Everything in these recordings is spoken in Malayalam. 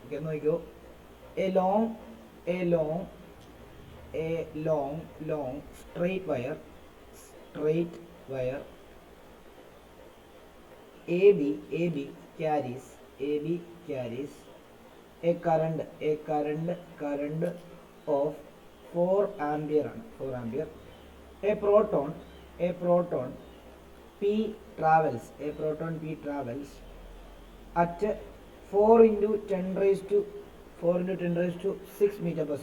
ഓക്കെ, നോക്കിക്കോ. A long A long A long straight wire AB carries a current of 4 ampere ആണ്, 4 ampere. A proton P travels at 4 into 10 raised to 6 meter per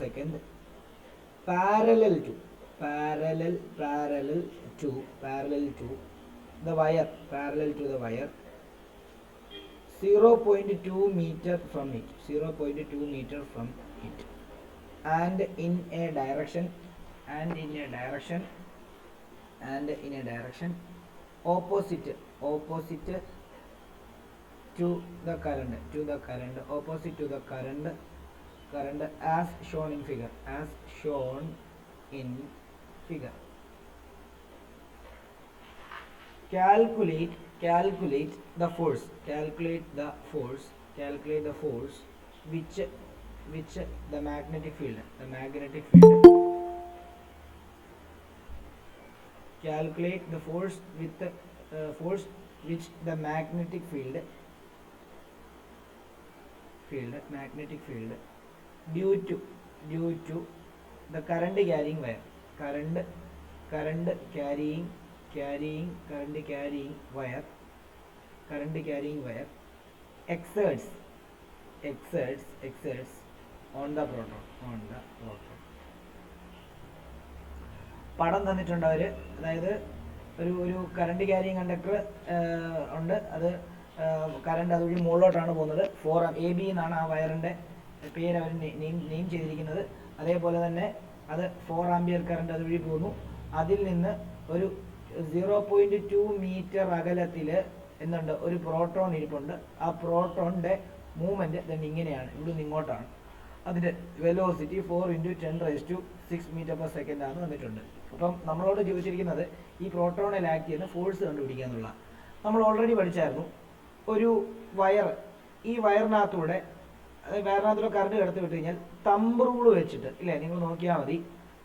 second parallel to the wire 0.2 meter from it and in a direction opposite to the current as shown in figure. Calculate the force which the magnetic field calculate the force with force which the magnetic field due to the current carrying wire exerts on the proton. പടം തന്നിട്ടുണ്ട് അവർ, അതായത് ഒരു കറണ്ട് ക്യാരിങ് കണ്ടക്ടർ ഉണ്ട്. അത് കറണ്ട് അതുവഴി മുകളിലോട്ടാണ് പോകുന്നത്. 4 AB എന്നാണ് ആ വയറിൻ്റെ പേര് അവർ നെയിം ചെയ്തിരിക്കുന്നത്. അതേപോലെ തന്നെ അത് 4 ആംപിയർ കറണ്ട് അതുവഴി പോകുന്നു. അതിൽ നിന്ന് ഒരു 0.2 മീറ്റർ അകലത്തിൽ എന്തുണ്ട്, ഒരു പ്രോട്ടോൺ ഇരിപ്പുണ്ട്. ആ പ്രോട്ടോണിൻ്റെ മൂവ്മെൻറ്റ് തന്നെ ഇങ്ങനെയാണ്, ഇവിടെ ഇങ്ങോട്ടാണ്. അതിൻ്റെ velocity 4 into 10 raised to 6 meter per second ആണ് വന്നിട്ടുണ്ട്. അപ്പം നമ്മളോട് ചോദിച്ചിരിക്കുന്നത് ഈ പ്രോട്ടോണിൽ ആക്ട് ചെയ്യുന്ന ഫോഴ്സ് കണ്ടുപിടിക്കുക എന്നുള്ള. നമ്മൾ ഓൾറെഡി പഠിച്ചായിരുന്നു, ഒരു വയർ, ഈ വയറിനകത്തൂടെ കറണ്ട് കടത്തി വിട്ട് കഴിഞ്ഞാൽ തമ്പ് റൂൾ വെച്ചിട്ട്, ഇല്ലേ, നിങ്ങൾ നോക്കിയാൽ മതി,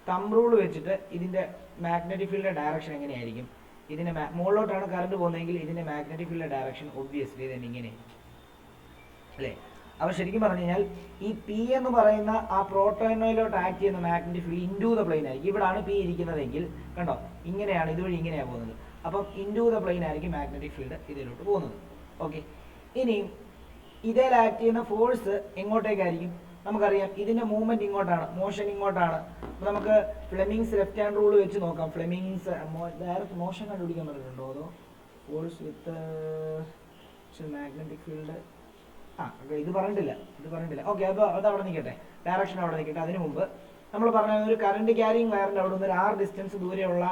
തമ്പ് റൂൾ വെച്ചിട്ട് ഇതിൻ്റെ മാഗ്നറ്റിക് ഫീൽഡിൻ്റെ ഡയറക്ഷൻ എങ്ങനെയായിരിക്കും. ഇതിൻ്റെ മുകളിലോട്ടാണ് കറണ്ട് പോകുന്നതെങ്കിൽ ഇതിൻ്റെ മാഗ്നറ്റിക് ഫീൽഡിൻ്റെ ഡയറക്ഷൻ ഒബ്വിയസ്ലി തന്നെ ഇങ്ങനെ, അല്ലേ. അപ്പോൾ ശരിക്കും പറഞ്ഞു കഴിഞ്ഞാൽ ഈ പി എന്ന് പറയുന്ന ആ പ്രോട്ടോണിലോട്ട് ആക്ട് ചെയ്യുന്ന magnetic field into the plain ആയിരിക്കും. ഇവിടാണ് പി ഇരിക്കുന്നതെങ്കിൽ കണ്ടോ, ഇങ്ങനെയാണ്, ഇതുവഴി ഇങ്ങനെയാണ് പോകുന്നത്. അപ്പം ഇൻറ്റു ദ പ്ലെയിൻ ആയിരിക്കും മാഗ്നറ്റിക് ഫീൽഡ് ഇതിലോട്ട് പോകുന്നത്. ഓക്കെ, ഇനിയും ഇതിൽ ആക്ട് ചെയ്യുന്ന ഫോഴ്സ് എങ്ങോട്ടേക്കായിരിക്കും നമുക്കറിയാം. ഇതിൻ്റെ മൂവ്മെൻറ്റ് ഇങ്ങോട്ടാണ്, മോഷൻ ഇങ്ങോട്ടാണ്. അപ്പോൾ നമുക്ക് ഫ്ലെമിങ്സ് ലെഫ്റ്റ് ഹാൻഡ് റൂൾ വെച്ച് നോക്കാം. ഫ്ലെമിങ്സ് ഡയറക്റ്റ് മോഷൻ കണ്ടുപിടിക്കാൻ പറഞ്ഞിട്ടുണ്ടോ, അതോ ഫോഴ്സ് വിത്ത് മാഗ്നറ്റിക് ഫീൽഡ്? ഇത് പറഞ്ഞിട്ടില്ല. ഓക്കെ, അപ്പോൾ അത് അവിടെ നിൽക്കട്ടെ, ഡയറക്ഷൻ അവിടെ നിൽക്കട്ടെ. അതിന് മുമ്പ് നമ്മൾ പറഞ്ഞ ഒരു കറണ്ട് ക്യാരിങ് വയറിൻ്റെ അവിടെ നിന്ന് ഒരു 6 ഡിസ്റ്റൻസ് ദൂരെയുള്ള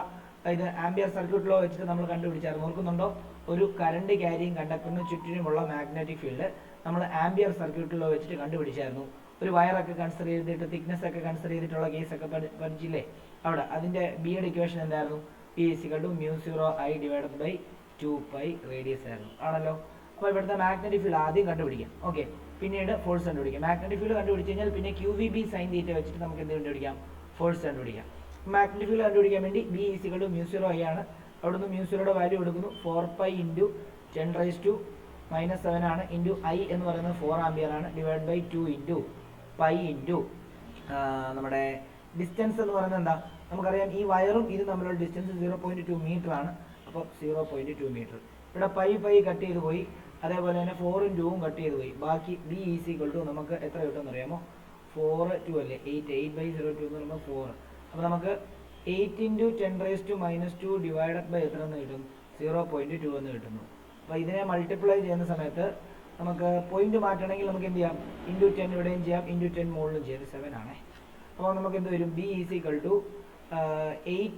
ഇത് ആംപിയർ സർക്യൂട്ട് ലോ വെച്ചിട്ട് നമ്മൾ കണ്ടുപിടിച്ചായിരുന്നു, ഓർക്കുന്നുണ്ടോ? ഒരു കറണ്ട് ക്യാരിങ് കണ്ടക്ടറിന് ചുറ്റിനുമുള്ള മാഗ്നറ്റിക് ഫീൽഡ് നമ്മൾ ആംപിയർ സർക്യൂട്ട് ലോ വെച്ചിട്ട് കണ്ടുപിടിച്ചായിരുന്നു. ഒരു വയറൊക്കെ കൺസിഡർ ചെയ്തിട്ട് തിക്നെസ് ഒക്കെ കൺസിഡർ ചെയ്തിട്ടുള്ള കേസൊക്കെ പഠിച്ചില്ലേ അവിടെ. അതിൻ്റെ ബിയുടെ ഇക്വേഷൻ എന്തായിരുന്നു? P = μ0I / 2π റേഡിയസ് ആയിരുന്നു, ആണല്ലോ. അപ്പോൾ ഇവിടുത്തെ മാഗ്നറ്റിക് ഫീൽഡ് ആദ്യം കണ്ടുപിടിക്കാം. ഓക്കെ, പിന്നീട് ഫോഴ്സ് കണ്ടുപിടിക്കാം. മാഗ്നറ്റിക് ഫീൽഡ് കണ്ടുപിടിച്ച് കഴിഞ്ഞാൽ പിന്നെ QVB sin θ വെച്ചിട്ട് നമുക്ക് എന്ത് കണ്ടുപിടിക്കാം? ഫോഴ്സ് കണ്ടുപിടിക്കാം. മാഗ്നറ്റിക് ഫീൽഡ് കണ്ടുപിടിക്കാൻ വേണ്ടി B = μ0I ആണ്. അവിടുന്ന് μ0യുടെ വാല്യൂ എടുക്കുന്നു, 4π × 10⁻⁻⁷ ആണ്. ഇൻറ്റു I എന്ന് പറയുന്നത് 4 ആംപിയർ ആണ്, / 2 × π × നമ്മുടെ ഡിസ്റ്റൻസ് എന്ന് പറയുന്നത് എന്താ നമുക്കറിയാം. ഈ വയറും ഇത് തമ്മിലുള്ള ഡിസ്റ്റൻസ് 0.2 മീറ്റർ ആണ്. അപ്പോൾ 0.2 മീറ്റർ. ഇവിടെ π കട്ട് ചെയ്ത് പോയി, അതേപോലെ തന്നെ 4ഉം 2ഉം കട്ട് ചെയ്ത് പോയി. ബാക്കി B = നമുക്ക് എത്ര കിട്ടുമെന്ന് അറിയാമോ? 4 2 അല്ലേ, 8/02 എന്ന് പറയുമ്പോൾ 4. അപ്പോൾ നമുക്ക് 8 × 10⁻⁻2 ഡിവൈഡഡ് ബൈ എത്ര എന്ന് കിട്ടും? 0.2 എന്ന് കിട്ടുന്നു. അപ്പോൾ ഇതിനെ മൾട്ടിപ്ലൈ ചെയ്യുന്ന സമയത്ത് നമുക്ക് പോയിന്റ് മാറ്റണമെങ്കിൽ നമുക്ക് എന്ത് ചെയ്യാം? × 10 ഇവിടെയും ചെയ്യാം, × 10 മുകളിലും ചെയ്യാം. 7 ആണേ. അപ്പോൾ നമുക്ക് എന്ത് വരും? B = 8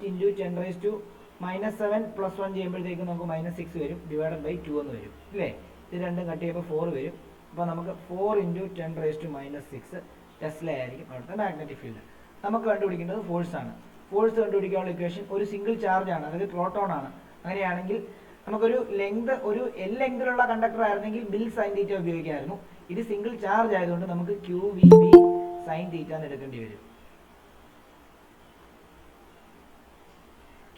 × 10⁻⁻7 + 1 ചെയ്യുമ്പോഴത്തേക്കും നമുക്ക് -6 വരും, ഡിവൈഡഡ് ബൈ 2 എന്ന് വരും, ഇല്ലേ. ഇത് രണ്ടും കട്ട് ചെയ്യുമ്പോൾ 4 വരും. അപ്പോൾ നമുക്ക് 4 × 10⁻⁻6 ടെസ്ല ആയിരിക്കും അവിടുത്തെ മാഗ്നറ്റിക് ഫീൽഡ്. നമുക്ക് കണ്ടുപിടിക്കേണ്ടത് ഫോഴ്സ് ആണ്. ഫോഴ്സ് കണ്ടുപിടിക്കാനുള്ള ഇക്വേഷൻ ഒരു സിംഗിൾ ചാർജ് ആണ്, അതായത് പ്രോട്ടോൺ ആണ്. അങ്ങനെയാണെങ്കിൽ നമുക്കൊരു ലെങ്ത്, ഒരു എൽ ലെങ്തിലുള്ള കണ്ടക്ടർ ആയിരുന്നെങ്കിൽ ബിൽ സൈൻ തീറ്റ ഉപയോഗിക്കാമായിരുന്നു. ഇത് സിംഗിൾ ചാർജ് ആയതുകൊണ്ട് നമുക്ക് Q V B sine theta എന്ന് എടുക്കേണ്ടി വരും.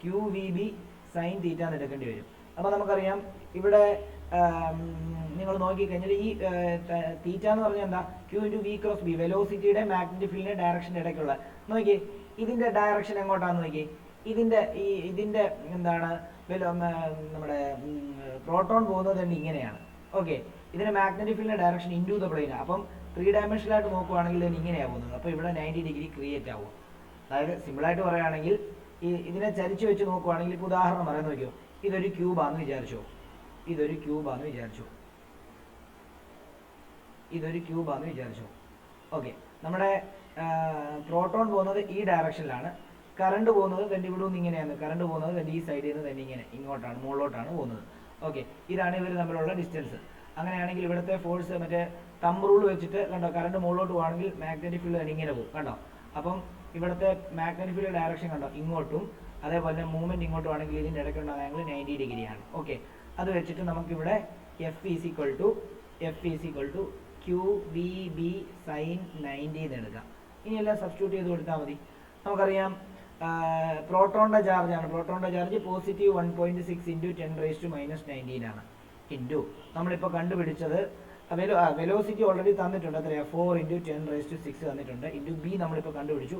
Q V B sine theta എന്ന് എടുക്കേണ്ടി വരും. അപ്പോൾ നമുക്കറിയാം ഇവിടെ നിങ്ങൾ നോക്കിക്കഴിഞ്ഞാൽ ഈ തീറ്റ എന്ന് പറഞ്ഞാൽ എന്താ, Q into V cross B, വെലോസിറ്റിയുടെ മാഗ്നറ്റിക് ഫീൽഡിന്റെ ഡയറക്ഷൻ്റെ ഇടയ്ക്കുള്ള. നോക്കി ഇതിന്റെ ഡയറക്ഷൻ എങ്ങോട്ടാന്ന് നോക്കി, ഇതിന്റെ എന്താണ് നമ്മുടെ പ്രോട്ടോൺ പോകുന്നത് തന്നെ ഇങ്ങനെയാണ്. ഓക്കെ, ഇതിന്റെ മാഗ്നറ്റിക് ഫീൽഡിന്റെ ഡയറക്ഷൻ ഇൻറ്റു ദ പ്ലെയിൻ. അപ്പം 3 ഡയമെൻഷനായിട്ട് നോക്കുവാണെങ്കിൽ തന്നെ ഇങ്ങനെയാണ് പോകുന്നത്. അപ്പോൾ ഇവിടെ 90 ഡിഗ്രി ക്രിയേറ്റ് ആവും. അതായത് സിമ്പിളായിട്ട് പറയുകയാണെങ്കിൽ ഇതിനെ ചരിച്ചു വെച്ച് നോക്കുവാണെങ്കിൽ, ഇപ്പോൾ ഉദാഹരണം പറയാൻ നോക്കിയോ, ഇതൊരു ക്യൂബാന്ന് വിചാരിച്ചോ, ഇതൊരു ക്യൂബാന്ന് വിചാരിച്ചോ. ഓക്കെ, നമ്മുടെ പ്രോട്ടോൺ പോകുന്നത് ഈ ഡയറക്ഷനിലാണ്, കറണ്ട് പോകുന്നത് തന്നെ ഇവിടെ നിന്ന് ഇങ്ങനെയാണ്, കറണ്ട് പോകുന്നത് തന്നെ ഈ സൈഡിൽ നിന്ന് തന്നെ ഇങ്ങനെ ഇങ്ങോട്ടാണ്, മുകളിലോട്ടാണ് പോകുന്നത്. ഓക്കെ, ഇതാണ് ഇവർ തമ്മിലുള്ള ഡിസ്റ്റൻസ്. അങ്ങനെയാണെങ്കിൽ ഇവിടുത്തെ ഫോഴ്സ് മറ്റേ തമ്പ് റൂൾ വെച്ചിട്ട് കണ്ടോ, കറണ്ട് മുകളിലോട്ട് പോകുകയാണെങ്കിൽ മാഗ്നറ്റിക് ഫീൽഡ് തന്നെ ഇങ്ങനെ പോകും കണ്ടോ. അപ്പം ഇവിടുത്തെ മാഗ്നറ്റിക് ഫീൽഡ് ഡയറക്ഷൻ കണ്ടോ ഇങ്ങോട്ടും, അതേപോലെ മൂവ്മെന്റ് ഇങ്ങോട്ടും ആണെങ്കിൽ ഇതിൻ്റെ ഇടയ്ക്കുള്ള ആംഗിൾ 90 ഡിഗ്രിയാണ്. ഓക്കെ, അത് വെച്ചിട്ട് നമുക്കിവിടെ F is equal to Q B B sine 90 എന്ന് എടുക്കാം. ഇനി എല്ലാം സബ്സ്റ്റിറ്റ്യൂട്ട് ചെയ്ത് കൊടുത്താൽ മതി. നമുക്കറിയാം പ്രോട്ടോണിന്റെ ചാർജാണ്, പ്രോട്ടോണിന്റെ ചാർജ് പോസിറ്റീവ് 1.6 ഇൻറ്റു 10⁻⁻⁹ ആണ്. ഇൻറ്റു നമ്മളിപ്പോൾ കണ്ടുപിടിച്ചത് വെലോസിറ്റി ഓൾറെഡി തന്നിട്ടുണ്ട്, എത്രയാണ് 4 ഇൻറ്റു 10⁻⁶ തന്നിട്ടുണ്ട്. ഇൻറ്റു ബി നമ്മളിപ്പോൾ കണ്ടുപിടിച്ചു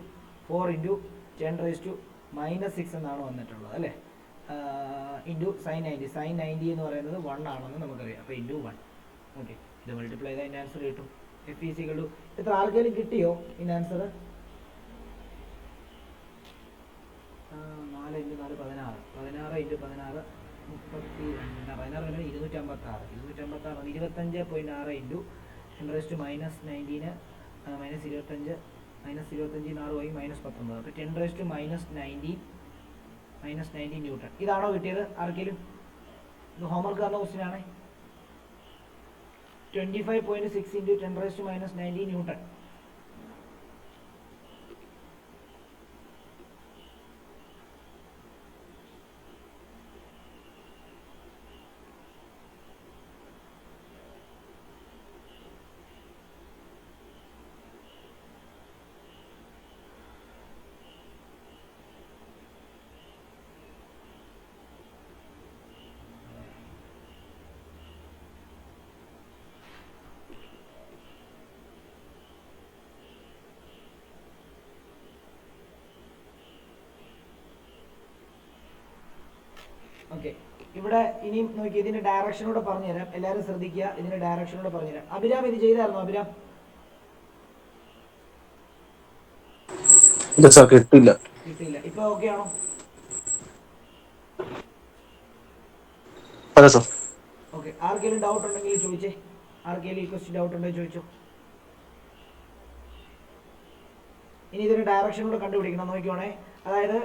4 ഇൻറ്റു 10⁻⁻⁶ എന്നാണ് വന്നിട്ടുള്ളത് അല്ലേ. ഇൻറ്റു സൈൻ 90 എന്ന് പറയുന്നത് 1 ആണെന്ന് നമുക്കറിയാം. അപ്പോൾ ഇൻറ്റു 1. ഓക്കെ, ഇത് മൾട്ടിപ്ലൈ ചെയ്താൽ ഇതിൻ്റെ ആൻസർ കിട്ടും. എഫ് ഈസ് ഈക്വൽ ടു എത്ര, ആർക്കെങ്കിലും കിട്ടിയോ ഇതിൻ്റെ ആൻസർ? 4 ഇൻറ്റു 4 16, 16 ഇൻറ്റു 16 32, 16 256, 25.6 ഇൻറ്റു 10⁻⁻⁹ -25 -25 6 -19, അപ്പോൾ 10⁻⁻90 ന്യൂട്ടൺ. ഇതാണോ കിട്ടിയത് ആർക്കെങ്കിലും? ഇത് ഹോംവർക്ക് തന്ന ക്വസ്റ്റ്യൻ ആണ്. 25.6 ഇൻറ്റു 10⁻⁻90 ന്യൂട്ടൺ. ഓക്കെ, ഇവിടെ ഇനിയും നോക്കി ഇതിന്റെ ഡയറക്ഷനോടെ പറഞ്ഞുതരാം. എല്ലാവരും ശ്രദ്ധിക്കുക, ഇതിന്റെ ഡയറക്ഷനോടെ പറഞ്ഞുതരാം. അഭിരാം ഇത് ചെയ്തായിരുന്നോ? അഭിരാം കിട്ടില്ല. ഇപ്പൊ ഓക്കെ ആണോ? ഓക്കെ, ആർക്കെങ്കിലും ഡൗട്ട് ഉണ്ടെങ്കിൽ ചോദിച്ചേ. ആർക്കെങ്കിലും ഈ ക്വസ്റ്റ്യൻ ഡൗട്ട് ഉണ്ടെങ്കിൽ ചോദിച്ചോ. ഇനി ഇതിന്റെ ഡയറക്ഷനോടെ കണ്ടുപിടിക്കണം. നോക്കിക്കോണേ, അതായത്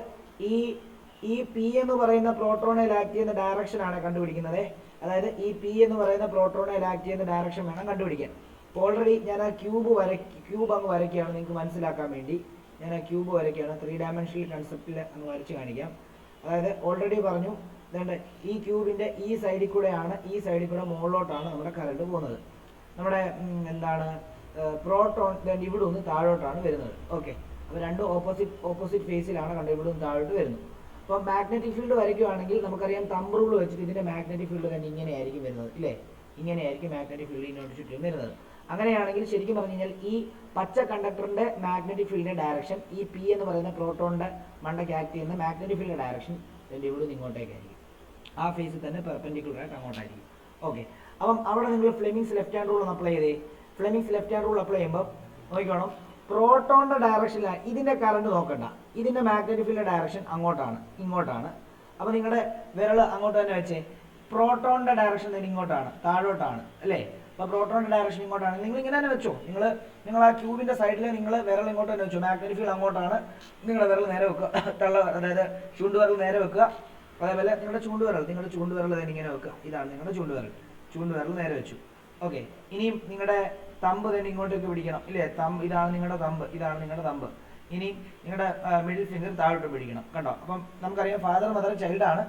ഈ പി എന്ന് പറയുന്ന പ്രോട്ടോണിൽ ആക്ട് ചെയ്യുന്ന ഡയറക്ഷൻ ആണ് കണ്ടുപിടിക്കുന്നത്. അതായത് ഈ പി എന്ന് പറയുന്ന പ്രോട്ടോണിൽ ആക്ട് ചെയ്യുന്ന ഡയറക്ഷൻ വേണം കണ്ടുപിടിക്കാൻ. ഓൾറെഡി ഞാൻ ആ ക്യൂബ് അങ്ങ് വരയ്ക്കുകയാണ് നിങ്ങൾക്ക് മനസ്സിലാക്കാൻ വേണ്ടി. ഞാൻ ആ ക്യൂബ് വരയ്ക്കുകയാണ്, 3 ഡയമെൻഷണൽ കൺസെപ്റ്റിൽ അങ്ങ് വരച്ച് കാണിക്കാം. അതായത് ഓൾറെഡി പറഞ്ഞു, അതുകൊണ്ട് ഈ ക്യൂബിന്റെ ഈ സൈഡിൽ കൂടെ മുകളിലോട്ടാണ് നമ്മുടെ കറണ്ട് പോകുന്നത്. നമ്മുടെ എന്താണ് പ്രോട്ടോൺ ഇവിടെ നിന്ന് താഴോട്ടാണ് വരുന്നത്. ഓക്കെ, അപ്പോൾ രണ്ടും ഓപ്പോസിറ്റ് ഫേസിലാണ് കണ്ടത്, ഇവിടെ നിന്ന് താഴോട്ട് വരുന്നു. അപ്പോൾ മാഗ്നറ്റിക് ഫീൽഡ് വരയ്ക്കുകയാണെങ്കിൽ നമുക്കറിയാം തമ്പ് റൂൾ വെച്ചിട്ട് ഇതിന്റെ മാഗ്നറ്റിക് ഫീൽഡ് തന്നെ ഇങ്ങനെയായിരിക്കും വരുന്നത് ഇല്ലേ. ഇങ്ങനെയായിരിക്കും മാഗ്നറ്റിക് ഫീൽഡ് ഇങ്ങോട്ട് ചുറ്റും വരുന്നത്. അങ്ങനെയാണെങ്കിൽ ശരിക്കും പറഞ്ഞു കഴിഞ്ഞാൽ ഈ പച്ച കണ്ടക്ടറിന്റെ മാഗ്നറ്റിക് ഫീൽഡിന്റെ ഡയറക്ഷൻ, ഈ പി എന്ന് പറയുന്ന പ്രോട്ടോണിന്റെ മണ്ടയ്ക്ക് ആക്ട് ചെയ്യുന്ന മാഗ്നറ്റിക് ഫീൽഡിന്റെ ഡയറക്ഷൻ ഇതിന്റെ ഇവിടെ നിന്ന് ഇങ്ങോട്ടേക്കായിരിക്കും. ആ ഫേസിൽ തന്നെ പെർപെൻഡിക്കുലർ ആയിട്ട് അങ്ങോട്ടായിരിക്കും. ഓക്കെ, അപ്പം അവിടെ നിങ്ങൾ ഫ്ലെമിങ്സ് ലെഫ്റ്റ് ഹാൻഡ് റൂൾ ഒന്ന് അപ്ലൈ ചെയ്തേ. Fleming's left hand rule apply ചെയ്യുമ്പോൾ നോക്കിക്കോണം, പ്രോട്ടോണിന്റെ ഡയറക്ഷനിലാണ് ഇതിന്റെ കറണ്ട് നോക്കണ്ട, ഇതിന്റെ മാഗ്നറ്റിക് ഫീൽഡിന്റെ ഡയറക്ഷൻ ഇങ്ങോട്ടാണ്. അപ്പോൾ നിങ്ങളുടെ വിരൽ അങ്ങോട്ട് തന്നെ വെച്ചേ. പ്രോട്ടോണിന്റെ ഡയറക്ഷൻ തന്നെ ഇങ്ങോട്ടാണ്, താഴോട്ടാണ് അല്ലേ. അപ്പോൾ പ്രോട്ടോണിന്റെ ഡയറക്ഷൻ ഇങ്ങോട്ടാണ്. നിങ്ങൾ ഇങ്ങനെ തന്നെ വെച്ചോ. നിങ്ങൾ ആ ക്യൂബിന്റെ സൈഡിൽ നിങ്ങൾ വിരൽ ഇങ്ങോട്ട് തന്നെ വെച്ചോ. മാഗ്നറ്റിക് ഫീൽഡ് അങ്ങോട്ടാണ്, നിങ്ങളുടെ വിരൽ നേരെ വെക്കുക. അതായത് ചൂണ്ടുവിരൽ നേരെ വെക്കുക. അതേപോലെ നിങ്ങളുടെ ചൂണ്ടുവിരൽ തന്നെ ഇങ്ങനെ വെക്കുക. ഇതാണ് നിങ്ങളുടെ ചൂണ്ടുവിരൽ നേരെ വെച്ചു. ഓക്കെ, ഇനിയും നിങ്ങളുടെ തമ്പ് തന്നെ ഇങ്ങോട്ടേക്ക് പിടിക്കണം ഇല്ലേ. ഇതാണ് നിങ്ങളുടെ തമ്പ്. ഇനി നിങ്ങളുടെ മിഡിൽ ഫിംഗർ താഴോട്ട് പിടിക്കണം. കണ്ടോ, അപ്പം നമുക്കറിയാം ഫാദർ മദർ ചൈൽഡാണ്.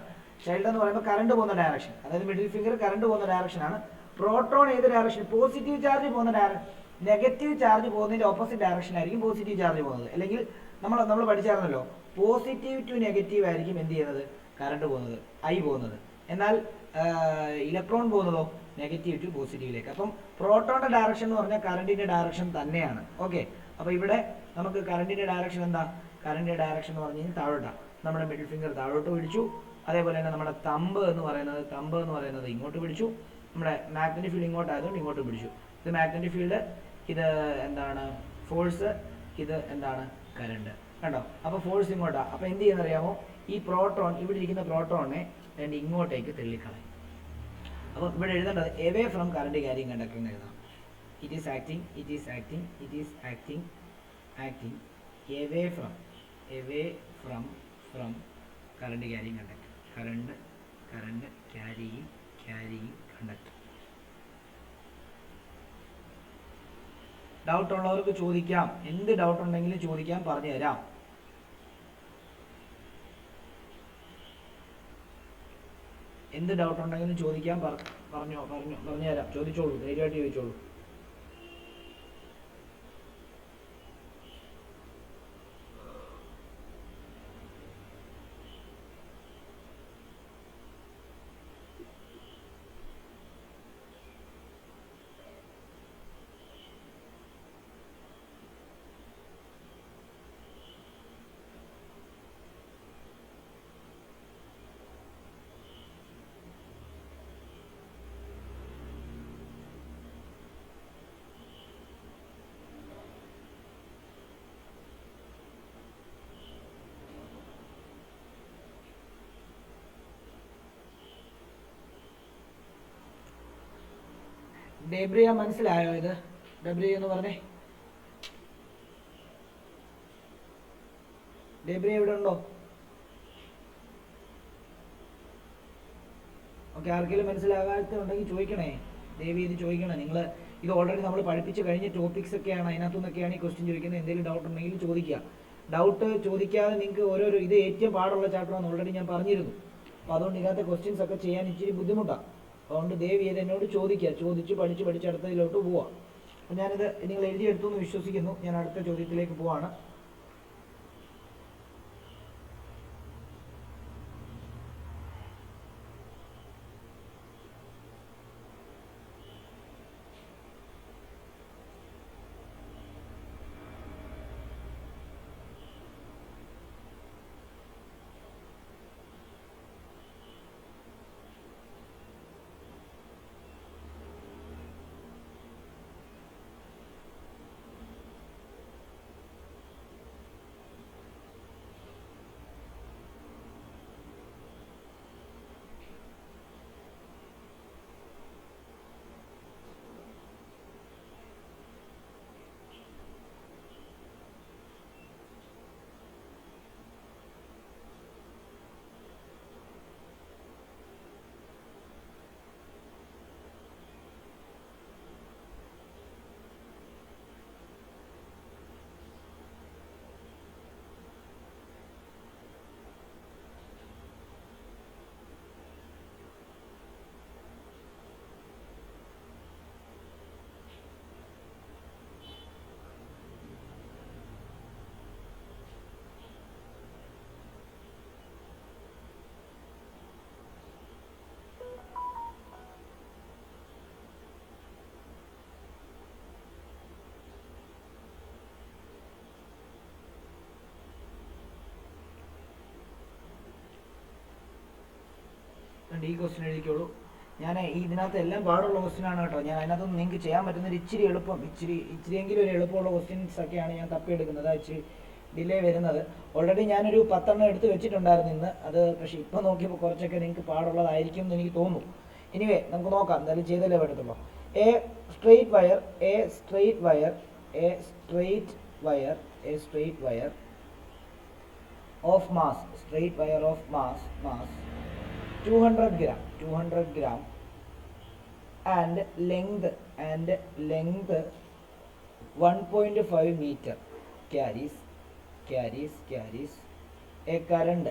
ചൈൽഡ് എന്ന് പറയുമ്പോൾ കറണ്ട് പോകുന്ന ഡയറക്ഷൻ, അതായത് മിഡിൽ ഫിംഗർ കറണ്ട് പോകുന്ന ഡയറക്ഷനാണ്. പ്രോട്ടോൺ ഏത് ഡയറക്ഷൻ? പോസിറ്റീവ് ചാർജ് പോകുന്ന ഡയറക്ഷൻ. നെഗറ്റീവ് ചാർജ് പോകുന്നതിന്റെ ഓപ്പോസിറ്റ് ഡയറക്ഷൻ ആയിരിക്കും പോസിറ്റീവ് ചാർജ് പോകുന്നത്. അല്ലെങ്കിൽ നമ്മൾ പഠിച്ചായിരുന്നല്ലോ, പോസിറ്റീവ് ടു നെഗറ്റീവ് ആയിരിക്കും എന്ത് ചെയ്യുന്നത്? കറണ്ട് പോകുന്നത്, ഐ പോകുന്നത്. എന്നാൽ ഇലക്ട്രോൺ പോകുന്നതോ നെഗറ്റീവ് ടു പോസിറ്റീവിലേക്ക്. അപ്പം പ്രോട്ടോണിന്റെ ഡയറക്ഷൻ എന്ന് പറഞ്ഞാൽ കറണ്ടിന്റെ ഡയറക്ഷൻ തന്നെയാണ്. ഓക്കെ, അപ്പോൾ ഇവിടെ നമുക്ക് കറണ്ടിന്റെ ഡയറക്ഷൻ എന്താ? കറണ്ടിന്റെ ഡയറക്ഷൻ എന്ന് പറഞ്ഞു കഴിഞ്ഞാൽ താഴോട്ടാണ്. നമ്മുടെ മിഡിൽ ഫിംഗർ താഴോട്ട് പിടിച്ചു. അതേപോലെ തന്നെ നമ്മുടെ തമ്പ് എന്ന് പറയുന്നത് ഇങ്ങോട്ട് പിടിച്ചു. നമ്മുടെ മാഗ്നറ്റിക് ഫീൽഡ് ഇങ്ങോട്ടായതുകൊണ്ട് ഇങ്ങോട്ട് പിടിച്ചു. ഇത് മാഗ്നറ്റിക് ഫീൽഡ്, ഇത് എന്താണ്? ഫോഴ്സ്, ഇത് എന്താണ്? കറണ്ട്. കണ്ടോ? അപ്പോൾ ഫോഴ്സ് ഇങ്ങോട്ടാണ്. അപ്പോൾ എന്ത് ചെയ്യുന്ന അറിയാമോ? ഈ പ്രോട്ടോൺ, ഇവിടെ ഇരിക്കുന്ന പ്രോട്ടോണിനെ ഇങ്ങോട്ടേക്ക് തള്ളിക്കളയും. അപ്പോൾ ഇവിടെ എഴുതേണ്ടത് away from current carrying conductor എന്ന് എഴുതാം. It is acting away from current carrying conductor. Current carrying conductor. Doubt ഉള്ളവർക്ക് ചോദിക്കാം, എന്ത് ഡൗട്ട് ഉണ്ടെങ്കിലും ചോദിക്കാം, പറഞ്ഞു തരാം. എന്ത് ഡൗട്ട് ഉണ്ടെങ്കിലും ചോദിക്കാൻ പറഞ്ഞു തരാം. ചോദിച്ചോളൂ, ധൈര്യമായിട്ട് ചോദിച്ചോളൂ. ഡെബ്രിയ മനസ്സിലായോ? ഇത് ഡെബ്രിയ എന്ന് പറഞ്ഞേ. ഡെബ്രിയ ഇവിടെ ഉണ്ടോ? ഓക്കെ, ആർക്കെങ്കിലും മനസ്സിലാകാത്തുണ്ടെങ്കിൽ ചോദിക്കണേ, ദേവി ഇത് ചോദിക്കണേ. നിങ്ങൾ ഇത് ഓൾറെഡി നമ്മൾ പഠിപ്പിച്ച് കഴിഞ്ഞ ടോപ്പിക്സ് ഒക്കെയാണ്, അതിനകത്തു നിന്നൊക്കെയാണ് ഈ ക്വസ്റ്റ്യൻ ചോദിക്കുന്നത്. എന്തെങ്കിലും ഡൗട്ട് ഉണ്ടെങ്കിൽ ചോദിക്കുക. ഡൗട്ട് ചോദിക്കാതെ നിങ്ങൾക്ക് ഓരോരോ, ഇത് ഏറ്റവും പാടുള്ള ചാപ്റ്ററാണ് ഓൾറെഡി ഞാൻ പറഞ്ഞിരുന്നു. അപ്പോൾ അതുകൊണ്ട് ഇതിനകത്തെ ക്വസ്റ്റ്യൻസ് ഒക്കെ ചെയ്യാൻ ഇച്ചിരി ബുദ്ധിമുട്ടാണ്. അതുകൊണ്ട് ദയവ് ചെയ്ത് എന്നോട് ചോദിക്കുക, ചോദിച്ച് പഠിച്ച് അടുത്തതിലോട്ട് പോവാം. അപ്പോൾ ഞാനിത് നിങ്ങൾ എഴുതിയെടുത്തു എന്ന് വിശ്വസിക്കുന്നു. ഞാൻ അടുത്ത ചോദ്യത്തിലേക്ക് പോവാണ്. ഈ ക്വസ്റ്റ്യൻ എഴുതിക്കോളൂ. ഞാൻ ഇതിനകത്ത് എല്ലാം പാടുള്ള ക്വസ്റ്റ്യനാണ് കേട്ടോ. ഞാൻ അതിനകത്തൊന്നും നിങ്ങൾക്ക് ചെയ്യാൻ പറ്റുന്ന ഇച്ചിരിയെങ്കിലും ഒരു എളുപ്പമുള്ള ക്വസ്റ്റ്യൻസ് ഒക്കെയാണ് ഞാൻ തപ്പിയെടുക്കുന്നത്. ഇച്ചിരി ഡിലേ വരുന്നത്. ഓൾറെഡി ഞാനൊരു 10 എടുത്ത് വെച്ചിട്ടുണ്ടായിരുന്നു ഇന്ന്. അത് പക്ഷേ ഇപ്പോൾ നോക്കിയപ്പോൾ കുറച്ചൊക്കെ നിങ്ങൾക്ക് പാടുള്ളതായിരിക്കും എന്ന് എനിക്ക് തോന്നുന്നു. എനിവേ നമുക്ക് നോക്കാം, എന്തായാലും ചെയ്തല്ലേ പറ്റത്തുള്ളൂ. A straight wire of mass 200 gram and length 1.5 meter carries a current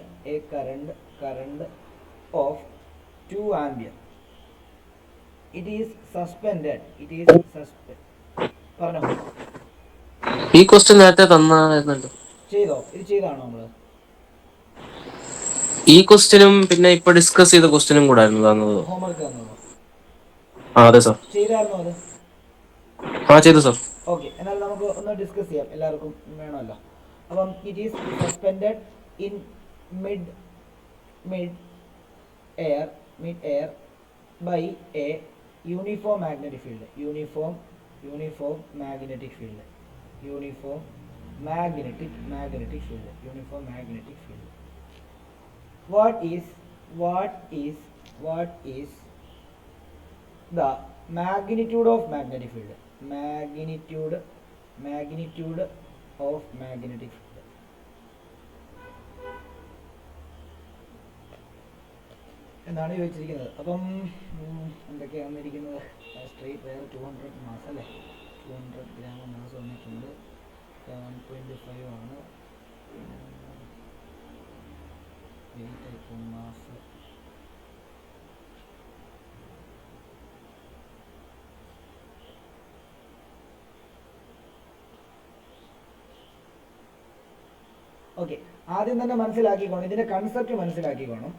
of 2 ampere. It is suspended. പറഞ്ഞോ. ഈ ക്വസ്റ്റ്യൻ നേരത്തെ തന്നായിരുന്നല്ലോ. ഇത് ചെയ്താണോ നമ്മള്? ഈ ക്വസ്റ്റ്യനും പിന്നെ ഇപ്പൊ ഡിസ്കസ് ചെയ്ത ക്വസ്റ്റ്യനും കൂടെ ആയിരുന്നു തന്നത്. ഹോംവർക്ക് തന്നതോ? അതെ സാർ. ചെയ്തായിരുന്നോ അത്? ചെയ്തു സാർ. ഓക്കെ, എന്നാൽ നമുക്ക് ഒന്ന് ഡിസ്കസ് ചെയ്യാം, എല്ലാവർക്കും വേണമല്ലോ. അപ്പം it is suspended in mid air by a uniform magnetic field. Uniform magnetic field. What is the magnitude of magnetic field? Magnitude of magnetic field. എന്നാണ് ചോദിച്ചിരിക്കുന്നത്. അപ്പം എന്തൊക്കെയാണ് വന്നിരിക്കുന്നത്? സ്ട്രൈറ്റ് വയർ 200 മാസ് അല്ലേ, 200 ഗ്രാം മാസ് വന്നിട്ടുണ്ട്. 1.5 ആണ് മാസ്. ഓക്കെ, ആദ്യം തന്നെ മനസ്സിലാക്കിക്കോണം, ഇതിന്റെ കൺസെപ്റ്റ് മനസ്സിലാക്കിക്കോണം.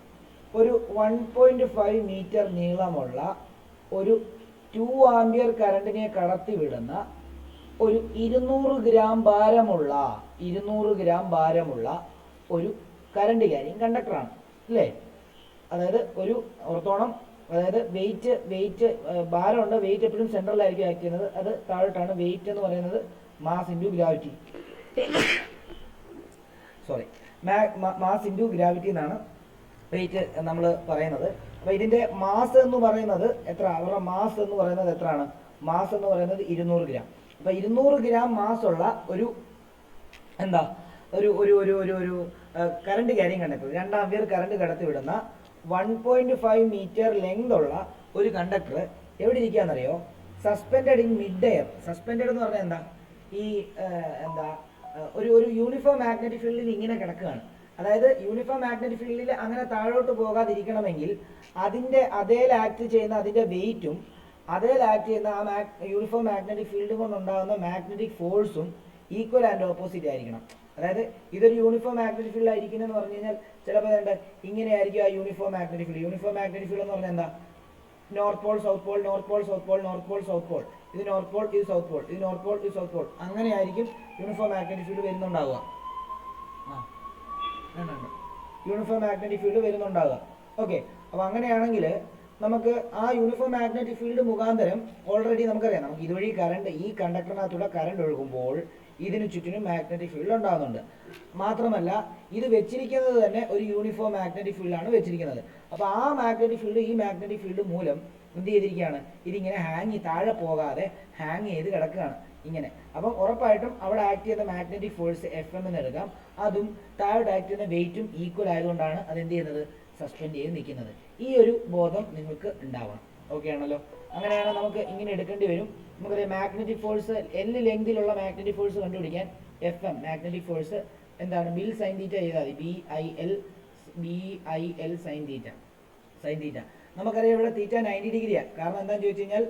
ഒരു 1.5 മീറ്റർ നീളമുള്ള ഒരു 2 ആംപിയർ കറണ്ടിനെ കടത്തിവിടുന്ന ഒരു 200 ഗ്രാം ഭാരമുള്ള ഒരു കറണ്ട് ക്യാരിങ് കണ്ടക്ടറാണ് അല്ലേ. അതായത് ഒരു ഓർത്തോണം, അതായത് വെയിറ്റ് ഭാരമുണ്ട്, വെയിറ്റ് എപ്പോഴും സെൻട്രലായിരിക്കും ആക്ട് ചെയ്യുന്നത്, അത് താഴോട്ടാണ്. വെയിറ്റ് എന്ന് പറയുന്നത് mass into gravity, mass into gravity എന്നാണ് വെയിറ്റ് നമ്മൾ പറയുന്നത്. അപ്പോൾ ഇതിൻ്റെ മാസ് എന്ന് പറയുന്നത് എത്ര? അവരുടെ മാസ് എന്ന് പറയുന്നത് എത്രയാണ്? മാസ് എന്ന് പറയുന്നത് 200 ഗ്രാം. അപ്പോൾ 200 ഗ്രാം മാസുള്ള ഒരു current carrying conductor, 2 ampere current കടത്തി വിടുന്ന 1.5 മീറ്റർ ലെങ്ത് ഉള്ള ഒരു കണ്ടക്ടർ എവിടെ ഇരിക്കുകയെന്നറിയോ? Suspended in mid air. Suspended എന്ന് പറഞ്ഞാൽ എന്താ? ഈ ഒരു യൂണിഫോം മാഗ്നറ്റിക് ഫീൽഡിൽ ഇങ്ങനെ കിടക്കുകയാണ്. അതായത് യൂണിഫോം മാഗ്നറ്റിക് ഫീൽഡിൽ അങ്ങനെ താഴോട്ട് പോകാതിരിക്കണമെങ്കിൽ അതിൻ്റെ അതേൽ ആക്ട് ചെയ്യുന്ന അതിൻ്റെ വെയിറ്റും അതേൽ ആക്ട് ചെയ്യുന്ന ആ യൂണിഫോം മാഗ്നറ്റിക് ഫീൽഡ് കൊണ്ടുണ്ടാകുന്ന മാഗ്നറ്റിക് ഫോഴ്സും ഈക്വൽ ആൻഡ് ഓപ്പോസിറ്റ് ആയിരിക്കണം. അതായത് ഇതൊരു യൂണിഫോം മാഗ്നറ്റിക് ഫീൽഡ് ആയിരിക്കുന്നതെന്ന് പറഞ്ഞു കഴിഞ്ഞാൽ ചിലപ്പോൾ ഇങ്ങനെ ആയിരിക്കും ആ uniform magnetic field. Uniform magnetic field എന്ന് പറഞ്ഞാൽ എന്താ? North pole south pole, north pole south pole, north pole south pole, ഇത് നോർത്ത് പോൾ, ഇത് സൗത്ത് പോൾ, ഇത് നോർത്ത് പോൾ, ഇത് സൗത്ത് പോൾ, അങ്ങനെ ആയിരിക്കും യൂണിഫോം മാഗ്നറ്റിക് ഫീൽഡ് വരുന്നുണ്ടാവുക. യൂണിഫോം മാഗ്നറ്റിക് ഫീൽഡ് വരുന്നുണ്ടാവുക. ഓക്കെ, അപ്പോൾ അങ്ങനെയാണെങ്കിൽ നമുക്ക് ആ യൂണിഫോം മാഗ്നറ്റിക് ഫീൽഡ് മുഖാന്തരം ഓൾറെഡി നമുക്കറിയാം, നമുക്ക് ഇതുവഴി കറണ്ട്, ഈ കണ്ടക്ടറിനകത്തൂടെ കറണ്ട് ഒഴുകുമ്പോൾ ഇതിന് ചുറ്റിനും മാഗ്നറ്റിക് ഫീൽഡ് ഉണ്ടാകുന്നുണ്ട്. മാത്രമല്ല ഇത് വെച്ചിരിക്കുന്നത് തന്നെ ഒരു യൂണിഫോം മാഗ്നറ്റിക് ഫീൽഡാണ് വെച്ചിരിക്കുന്നത്. അപ്പോൾ ആ മാഗ്നറ്റിക് ഫീൽഡ്, ഈ മാഗ്നറ്റിക് ഫീൽഡ് മൂലം എന്ത് ചെയ്തിരിക്കുകയാണ്? ഇതിങ്ങനെ താഴെ പോകാതെ ഹാങ് ചെയ്ത് കിടക്കുകയാണ് ഇങ്ങനെ. അപ്പം ഉറപ്പായിട്ടും അവിടെ ആക്ട് ചെയ്യുന്ന മാഗ്നറ്റിക് ഫോഴ്സ് എഫ് എന്ന് എടുക്കാം. അതും താഴോട്ട് ആക്ട് ചെയ്യുന്ന വെയിറ്റും ഈക്വൽ ആയതുകൊണ്ടാണ് അത് എന്ത് ചെയ്യുന്നത്? സസ്പെൻഡ് ചെയ്ത് നിൽക്കുന്നത്. ഈ ഒരു ബോധം നിങ്ങൾക്ക് ഉണ്ടാവണം. ഓക്കെ ആണല്ലോ? അങ്ങനെയാണ് നമുക്ക് ഇങ്ങനെ എടുക്കേണ്ടി വരും. നമുക്കറിയാം മാഗ്നറ്റിക് ഫോഴ്സ്, എൽ ലെങ്തിലുള്ള മാഗ്നറ്റിക് ഫോഴ്സ് കണ്ടുപിടിക്കാൻ എഫ് എം മാഗ്നറ്റിക് ഫോഴ്സ് എന്താണ്? ബിൽ സൈൻ തീറ്റ ചെയ്താൽ മതി. BIL sine theta. നമുക്കറിയാം ഇവിടെ തീറ്റ 90 ഡിഗ്രിയാണ്. കാരണം എന്താണെന്ന് ചോദിച്ചു കഴിഞ്ഞാൽ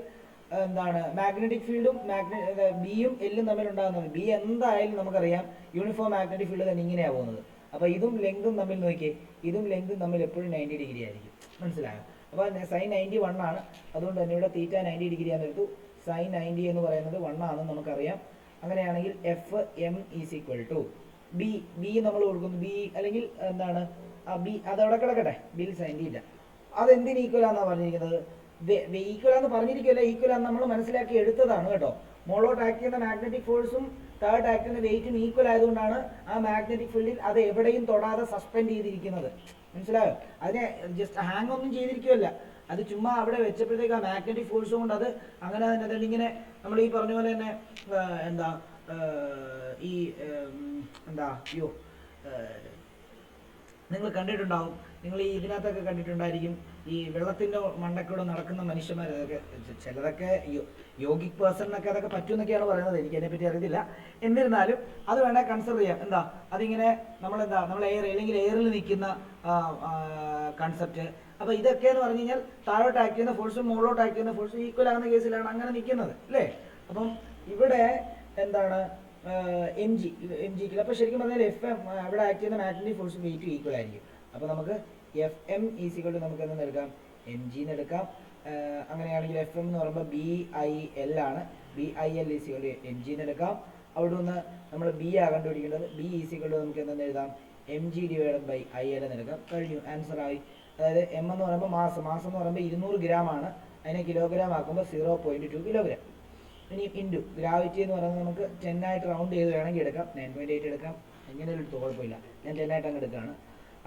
മാഗ്നറ്റിക് ഫീൽഡും ബിയും എല്ലും തമ്മിൽ ഉണ്ടാകുന്നത്. ബി എന്തായാലും നമുക്കറിയാം യൂണിഫോം മാഗ്നറ്റിക് ഫീൽഡ് തന്നെ ഇങ്ങനെയാണ് പോകുന്നത്. അപ്പോൾ ഇതും ലെങ്തും തമ്മിൽ നോക്കിയേ, ഇതും ലെങ്തും തമ്മിൽ എപ്പോഴും 90 ഡിഗ്രി ആയിരിക്കും. മനസ്സിലായോ? അപ്പോൾ സൈൻ 91 ആണ്. അതുകൊണ്ട് തന്നെ ഇവിടെ തീറ്റ 90 ഡിഗ്രി ആണെന്ന് എടുത്തു. സൈൻ 90 എന്ന് പറയുന്നത് 1 ആണെന്ന് നമുക്കറിയാം. അങ്ങനെയാണെങ്കിൽ FM is equal to B നമ്മൾ കൊടുക്കുന്നു. ബി അല്ലെങ്കിൽ ബി അതവിടെ കിടക്കട്ടെ, ബിൽ സൈൻ തീറ്റ. അതെന്തിന് ഈക്വലാണെന്നാണ് പറഞ്ഞിരിക്കുന്നത്? ഈക്വലാന്ന് പറഞ്ഞിരിക്കുമല്ലോ, ഈക്വലാന്ന് നമ്മൾ മനസ്സിലാക്കി എടുത്തതാണ് കേട്ടോ. മോളോട്ട് ആക്ട് ചെയ്യുന്ന മാഗ്നറ്റിക് ഫോഴ്സും താഴോട്ട് ആക്ട് ചെയ്യുന്ന വെയിറ്റും ഈക്വൽ ആയതുകൊണ്ടാണ് ആ മാഗ്നറ്റിക് ഫീൽഡിൽ അത് എവിടെയും തൊടാതെ സസ്പെൻഡ് ചെയ്തിരിക്കുന്നത്. മനസ്സിലായോ? അതിനെ ജസ്റ്റ് ഹാങ് ഒന്നും ചെയ്തിരിക്കുമല്ല, അത് ചുമ്മാ അവിടെ വെച്ചപ്പോഴത്തേക്ക് ആ മാഗ്നറ്റിക് ഫോഴ്സ് കൊണ്ട് അത് അങ്ങനെ തന്നെ ഇങ്ങനെ നമ്മൾ ഈ പറഞ്ഞ പോലെ തന്നെ നിങ്ങൾ കണ്ടിട്ടുണ്ടാവും, നിങ്ങൾ ഈ ഇതിനകത്തൊക്കെ കണ്ടിട്ടുണ്ടായിരിക്കും, ഈ വെള്ളത്തിൻ്റെ മണ്ടക്കൂടെ നടക്കുന്ന മനുഷ്യന്മാർ. അതൊക്കെ ചിലതൊക്കെ യോഗിക് പേഴ്സണിനൊക്കെ അതൊക്കെ പറ്റുമെന്നൊക്കെയാണ് പറയുന്നത്. എനിക്ക് അതിനെപ്പറ്റി അറിയത്തില്ല. എന്നിരുന്നാലും അത് വേണേൽ കൺസിഡർ ചെയ്യാം. അതിങ്ങനെ നമ്മൾ എയർ അല്ലെങ്കിൽ എയറിൽ നിൽക്കുന്ന കൺസെപ്റ്റ്, അപ്പോൾ ഇതൊക്കെ എന്ന് പറഞ്ഞു കഴിഞ്ഞാൽ താഴോട്ട് ആക്ട് ചെയ്യുന്ന ഫോഴ്സും മുകളിലോട്ട് ആക്ട് ചെയ്യുന്ന ഫോഴ്സും ഈക്വൽ ആകുന്ന കേസിലാണ് അങ്ങനെ നിൽക്കുന്നത് അല്ലേ. അപ്പം ഇവിടെ എന്താണ് എം ജിക്ക് അപ്പോൾ ശരിക്കും പറഞ്ഞാൽ എഫ് എം അവിടെ ആക്ട് ചെയ്യുന്ന മാഗ്നറ്റിക് ഫോഴ്സും വെയിറ്റും ഈക്വൽ ആയിരിക്കും. അപ്പോൾ നമുക്ക് എഫ് എം ഈസിക്വൽ ടു നമുക്ക് എന്തെന്ന് എടുക്കാം, എം ജിന്ന് എടുക്കാം. അങ്ങനെയാണെങ്കിൽ എഫ് എം എന്ന് പറയുമ്പോൾ ബി ഐ എൽ ആണ്. B I L is equal to M ജിന്ന് എടുക്കാം. അവിടെ നിന്ന് നമ്മൾ ബി ആ കണ്ടുപിടിക്കേണ്ടത്. ബി ഈസിക്വൽ ടു നമുക്ക് എന്തെന്ന് എഴുതാം, M G divided by I L എന്ന് എടുക്കാം. കഴിഞ്ഞു, ആൻസർ ആയി. അതായത് എം എന്ന് പറയുമ്പോൾ മാസം എന്ന് പറയുമ്പോൾ 200 ഗ്രാം ആണ്. അതിനെ കിലോഗ്രാം ആക്കുമ്പോൾ 0.2 കിലോഗ്രാം. ഇനി ഇൻറ്റു ഗ്രാവിറ്റി എന്ന് പറയുന്നത് നമുക്ക് 10 ആയിട്ട് റൗണ്ട് ചെയ്ത് വേണമെങ്കിൽ എടുക്കാം, 9.8 എടുക്കാം, എങ്ങനെ എടുത്തു കുഴപ്പമില്ല. ഞാൻ 10 ആയിട്ട് അങ്ങ് എടുക്കുകയാണ്.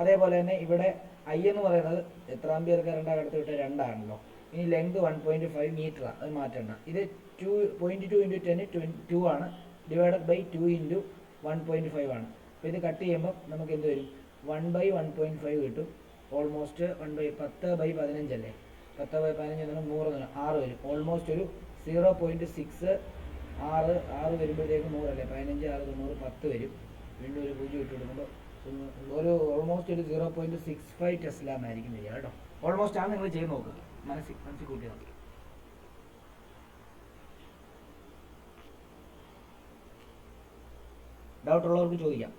അതേപോലെ തന്നെ ഇവിടെ ഐ എന്ന് പറയുന്നത് എത്ര ആമ്പിയർ കറണ്ടാണ് കടത്തി വിട്ട് 2 ആണല്ലോ. ഇനി ലെങ്ത് 1.5 മീറ്ററാണ്, അത് മാറ്റണ്ട. ഇത് 2.2 ഇൻറ്റു 10 2 ആണ്, ഡിവൈഡഡ് ബൈ 2 ഇൻറ്റു 1.5 ആണ്. അപ്പോൾ ഇത് കട്ട് ചെയ്യുമ്പോൾ നമുക്ക് എന്ത് വരും, 1/1.5 കിട്ടും. ഓൾമോസ്റ്റ് 10/15 അല്ലേ, 10/15 എന്ന് പറഞ്ഞാൽ 100 6 വരും. ഓൾമോസ്റ്റ് ഒരു 0.6 6 വരുമ്പോഴത്തേക്ക് 100 അല്ലേ, 15 6 90 10 വരും. വീണ്ടും ഒരു 0 ഇട്ട് കൊടുക്കുമ്പോൾ ഒരു ഓൾമോസ്റ്റ് ഒരു 0.65 ടെസ്ല എന്നായിരിക്കും വരിക കേട്ടോ. ഓൾമോസ്റ്റ് ആണ്, നിങ്ങൾ ചെയ്ത് നോക്കുക, മനസ്സിൽ കൂട്ടി നോക്കി. ഡൗട്ട് ഉള്ളവർക്ക് ചോദിക്കാം.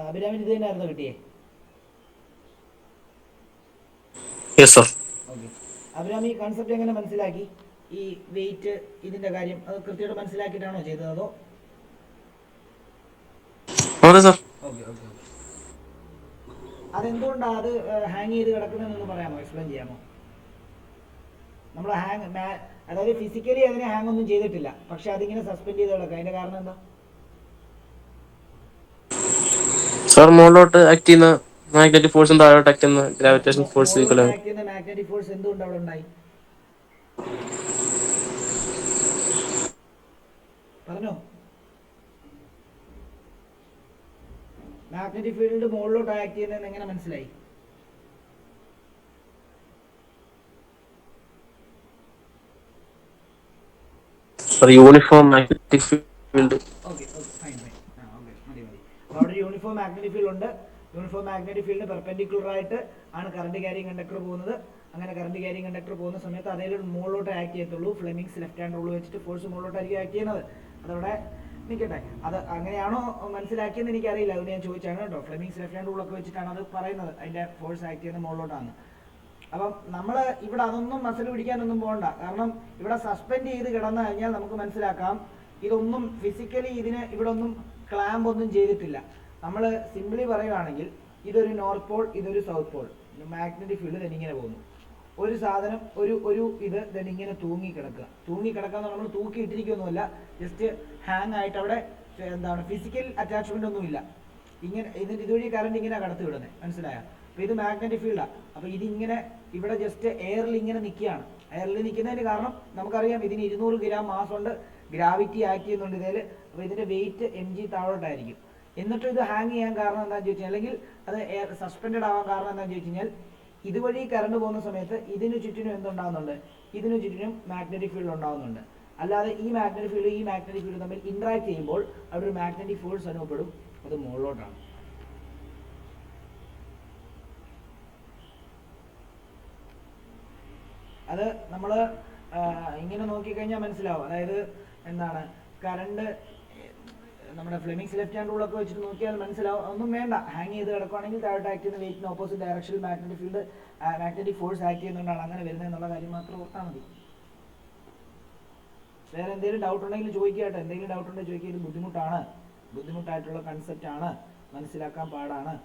അഭിരാമിന് ഇത് തന്നെയായിരുന്നു കിട്ടിയേ? ഓക്കെ. അഭിരാമി ഈ കൺസെപ്റ്റ് എങ്ങനെ മനസ്സിലാക്കി? ഈ വെയിറ്റ് ഇതിന്റെ കാര്യം അത് കൃത്യമായിട്ട് മനസ്സിലാക്കിയിട്ടാണോ ചെയ്തത് അതോ? ഓക്കെ. അതെന്തുകൊണ്ടാണ് അത് ഹാങ് ചെയ്ത് കിടക്കുന്നതെന്ന് പറയാമോ, എക്സ്പ്ലെയിൻ ചെയ്യാമോ? നമ്മൾ അതായത് ഫിസിക്കലി അതിനെ ഹാങ് ഒന്നും ചെയ്തിട്ടില്ല, പക്ഷെ അതിങ്ങനെ സസ്പെൻഡ് ചെയ്ത് കിടക്കുക. അതിന്റെ കാരണം എന്താ? സാർ മുകളിലോട്ട് ആക്ട് ചെയ്യുന്ന മാഗ്നറ്റിക് ഫോഴ്സും താഴോട്ട് ആക്ട് ചെയ്യുന്ന ഗ്രാവിറ്റേഷൻ ഫോഴ്സ് ഈക്വൽ ആണ്. മാഗ്നറ്റിക് ഫോഴ്സ് എന്തുകൊണ്ട് അവിടെ ഉണ്ടായി പറഞ്ഞോ? മാഗ്നറ്റിക് ഫീൽഡ് മുകളിലോട്ട് ആക്ട് ചെയ്യുന്നതെന്ന് എങ്ങനെ മനസ്സിലായി? Uniform magnetic field. Okay fine. മതി. അപ്പോൾ അവിടെ ഒരു യൂണിഫോം മാഗ്നറ്റിക് ഫീൽഡ് ഉണ്ട്. യൂണിഫോം മാഗ്നറ്റിക് ഫീൽഡ് പെർപെൻഡിക്കുലർ ആയിട്ട് ആണ് കറണ്ട് ക്യാരിങ് കണ്ടക്ടർ പോകുന്നത്. അങ്ങനെ കറണ്ട് ക്യാരിങ് കണ്ടക്ടർ പോകുന്ന സമയത്ത് അതേ മുകളിലോട്ട് ആക്ട് ചെയ്യത്തുള്ളൂ. ഫ്ലെമിങ്സ് ലെഫ്റ്റ് ഹാൻഡ് റൂൾ വെച്ചിട്ട് ഫോഴ്സ് മുകളിലോട്ടായിരിക്കും ആക്ട് ചെയ്യുന്നത്. അതവിടെ നിൽക്കട്ടെ. അത് അങ്ങനെയാണോ മനസ്സിലാക്കിയെന്ന് എനിക്കറിയില്ല, അതുകൊണ്ട് ഞാൻ ചോദിച്ചാണ് കേട്ടോ. ഫ്ലെമിങ്സ് ലെഫ്റ്റ് ഹാൻഡ് റൂളൊക്കെ വെച്ചിട്ടാണ് അത് പറയുന്നത്, അതിൻ്റെ ഫോഴ്സ് ആക്ട് ചെയ്യുന്നത് മുകളിലോട്ടാണ്. അപ്പം നമ്മൾ ഇവിടെ അതൊന്നും മസിൽ പിടിക്കാനൊന്നും പോകണ്ട. കാരണം ഇവിടെ സസ്പെൻഡ് ചെയ്ത് കിടന്നു കഴിഞ്ഞാൽ നമുക്ക് മനസ്സിലാക്കാം ഇതൊന്നും ഫിസിക്കലി ഇതിന് ഇവിടെ ഒന്നും ക്ലാമ്പ് ഒന്നും ചെയ്തിട്ടില്ല. നമ്മൾ സിംപിളി പറയുകയാണെങ്കിൽ ഇതൊരു നോർത്ത് പോൾ, ഇതൊരു സൗത്ത് പോൾ. മാഗ്നറ്റിക് ഫീൽഡ് തന്നെ ഇങ്ങനെ പോകുന്നു. ഒരു സാധനം ഒരു ഇത് തന്നെ ഇങ്ങനെ തൂങ്ങിക്കിടക്കുക എന്ന് നമ്മൾ തൂക്കി ഇട്ടിരിക്കുകയൊന്നുമല്ല, ജസ്റ്റ് ഹാങ് ആയിട്ട് അവിടെ എന്താണ് ഫിസിക്കൽ അറ്റാച്ച്മെന്റ് ഒന്നുമില്ല. ഇങ്ങനെ ഇതുവഴി കറണ്ട് ഇങ്ങനെ കടത്തി വിടുന്നത്, മനസ്സിലായോ? അപ്പോൾ ഇത് മാഗ്നറ്റിക് ഫീൽഡാണ്. അപ്പോൾ ഇതിങ്ങനെ ഇവിടെ ജസ്റ്റ് എയറിൽ ഇങ്ങനെ നിൽക്കുകയാണ്. എയറിൽ നിൽക്കുന്നതിന് കാരണം നമുക്കറിയാം ഇതിന് 200 ഗ്രാം മാസ് ഉണ്ട്, ഗ്രാവിറ്റി ആക്ട് ചെയ്യുന്നുണ്ട് ഇതിൽ. അപ്പോൾ ഇതിൻ്റെ വെയിറ്റ് mg താഴോട്ടായിരിക്കും. എന്നിട്ട് ഇത് ഹാങ് ചെയ്യാൻ കാരണം എന്താണെന്ന് ചോദിച്ചു കഴിഞ്ഞാൽ, അല്ലെങ്കിൽ അത് സസ്പെൻഡഡ് ആവാൻ കാരണം എന്താണെന്ന് ചോദിച്ചു കഴിഞ്ഞാൽ, ഇതുവഴി കറണ്ട് പോകുന്ന സമയത്ത് ഇതിന് ചുറ്റിനും എന്തുണ്ടാകുന്നുണ്ട്, ഇതിന് ചുറ്റിനും മാഗ്നറ്റിക് ഫീൽഡ് ഉണ്ടാകുന്നുണ്ട്. അല്ലാതെ ഈ മാഗ്നറ്റിക് ഫീൽഡ് തമ്മിൽ ഇന്ററാക്ട് ചെയ്യുമ്പോൾ അവിടെ ഒരു മാഗ്നറ്റിക് ഫോഴ്സ് അനുഭവപ്പെടും, അത് മുകളിലോട്ടാണ്. അത് നമ്മൾ ഇങ്ങനെ നോക്കിക്കഴിഞ്ഞാൽ മനസ്സിലാവും. അതായത് എന്താണ് കറണ്ട് നമ്മുടെ ഫ്ലെമിങ്സ് ലെഫ്റ്റ് ഹാൻഡ് റൂളൊക്കെ വെച്ചിട്ട് നോക്കിയാൽ മനസ്സിലാവും. ഒന്നും വേണ്ട, ഹാങ് ചെയ്ത് കിടക്കുകയാണെങ്കിൽ താഴോട്ട് ആക്ട് ചെയ്യുന്ന വെയിറ്റിന് ഓപ്പോസിറ്റ് ഡയറക്ഷനിൽ മാഗ്നറ്റിക് ഫോഴ്സ് ആക്ട് ചെയ്യുന്നതുകൊണ്ടാണ് അങ്ങനെ വരുന്നത് എന്നുള്ള കാര്യം മാത്രം ഓർത്താൽ മതി. വേറെ എന്തെങ്കിലും ഡൗട്ട് ഉണ്ടെങ്കിൽ ചോദിക്കട്ടെ. എന്തെങ്കിലും ഡൗട്ട് ഉണ്ടെങ്കിൽ ചോദിക്കുക. ഇത് ബുദ്ധിമുട്ടായിട്ടുള്ള കൺസെപ്റ്റ് ആണ്, മനസ്സിലാക്കാൻ പാടാണ്.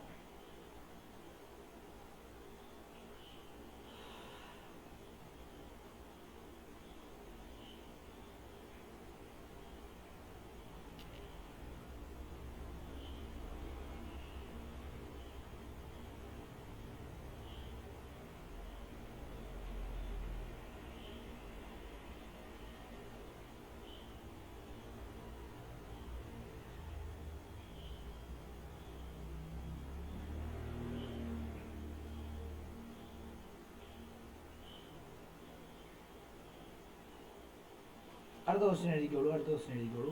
അടുത്ത ക്വസ്റ്റ്യൻ എഴുതിക്കോളൂ.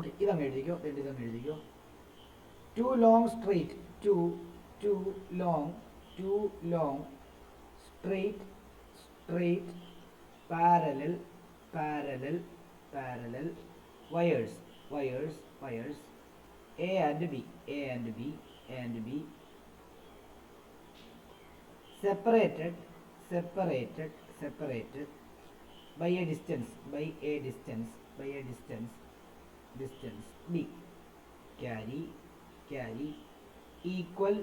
ഓക്കെ, ഇതങ്ങ് എഴുതിക്കോ. ഇതങ്ങ് എഴുതിക്കോ. Two long straight, two long straight parallel wires A and B separated by a distance B. Carry equal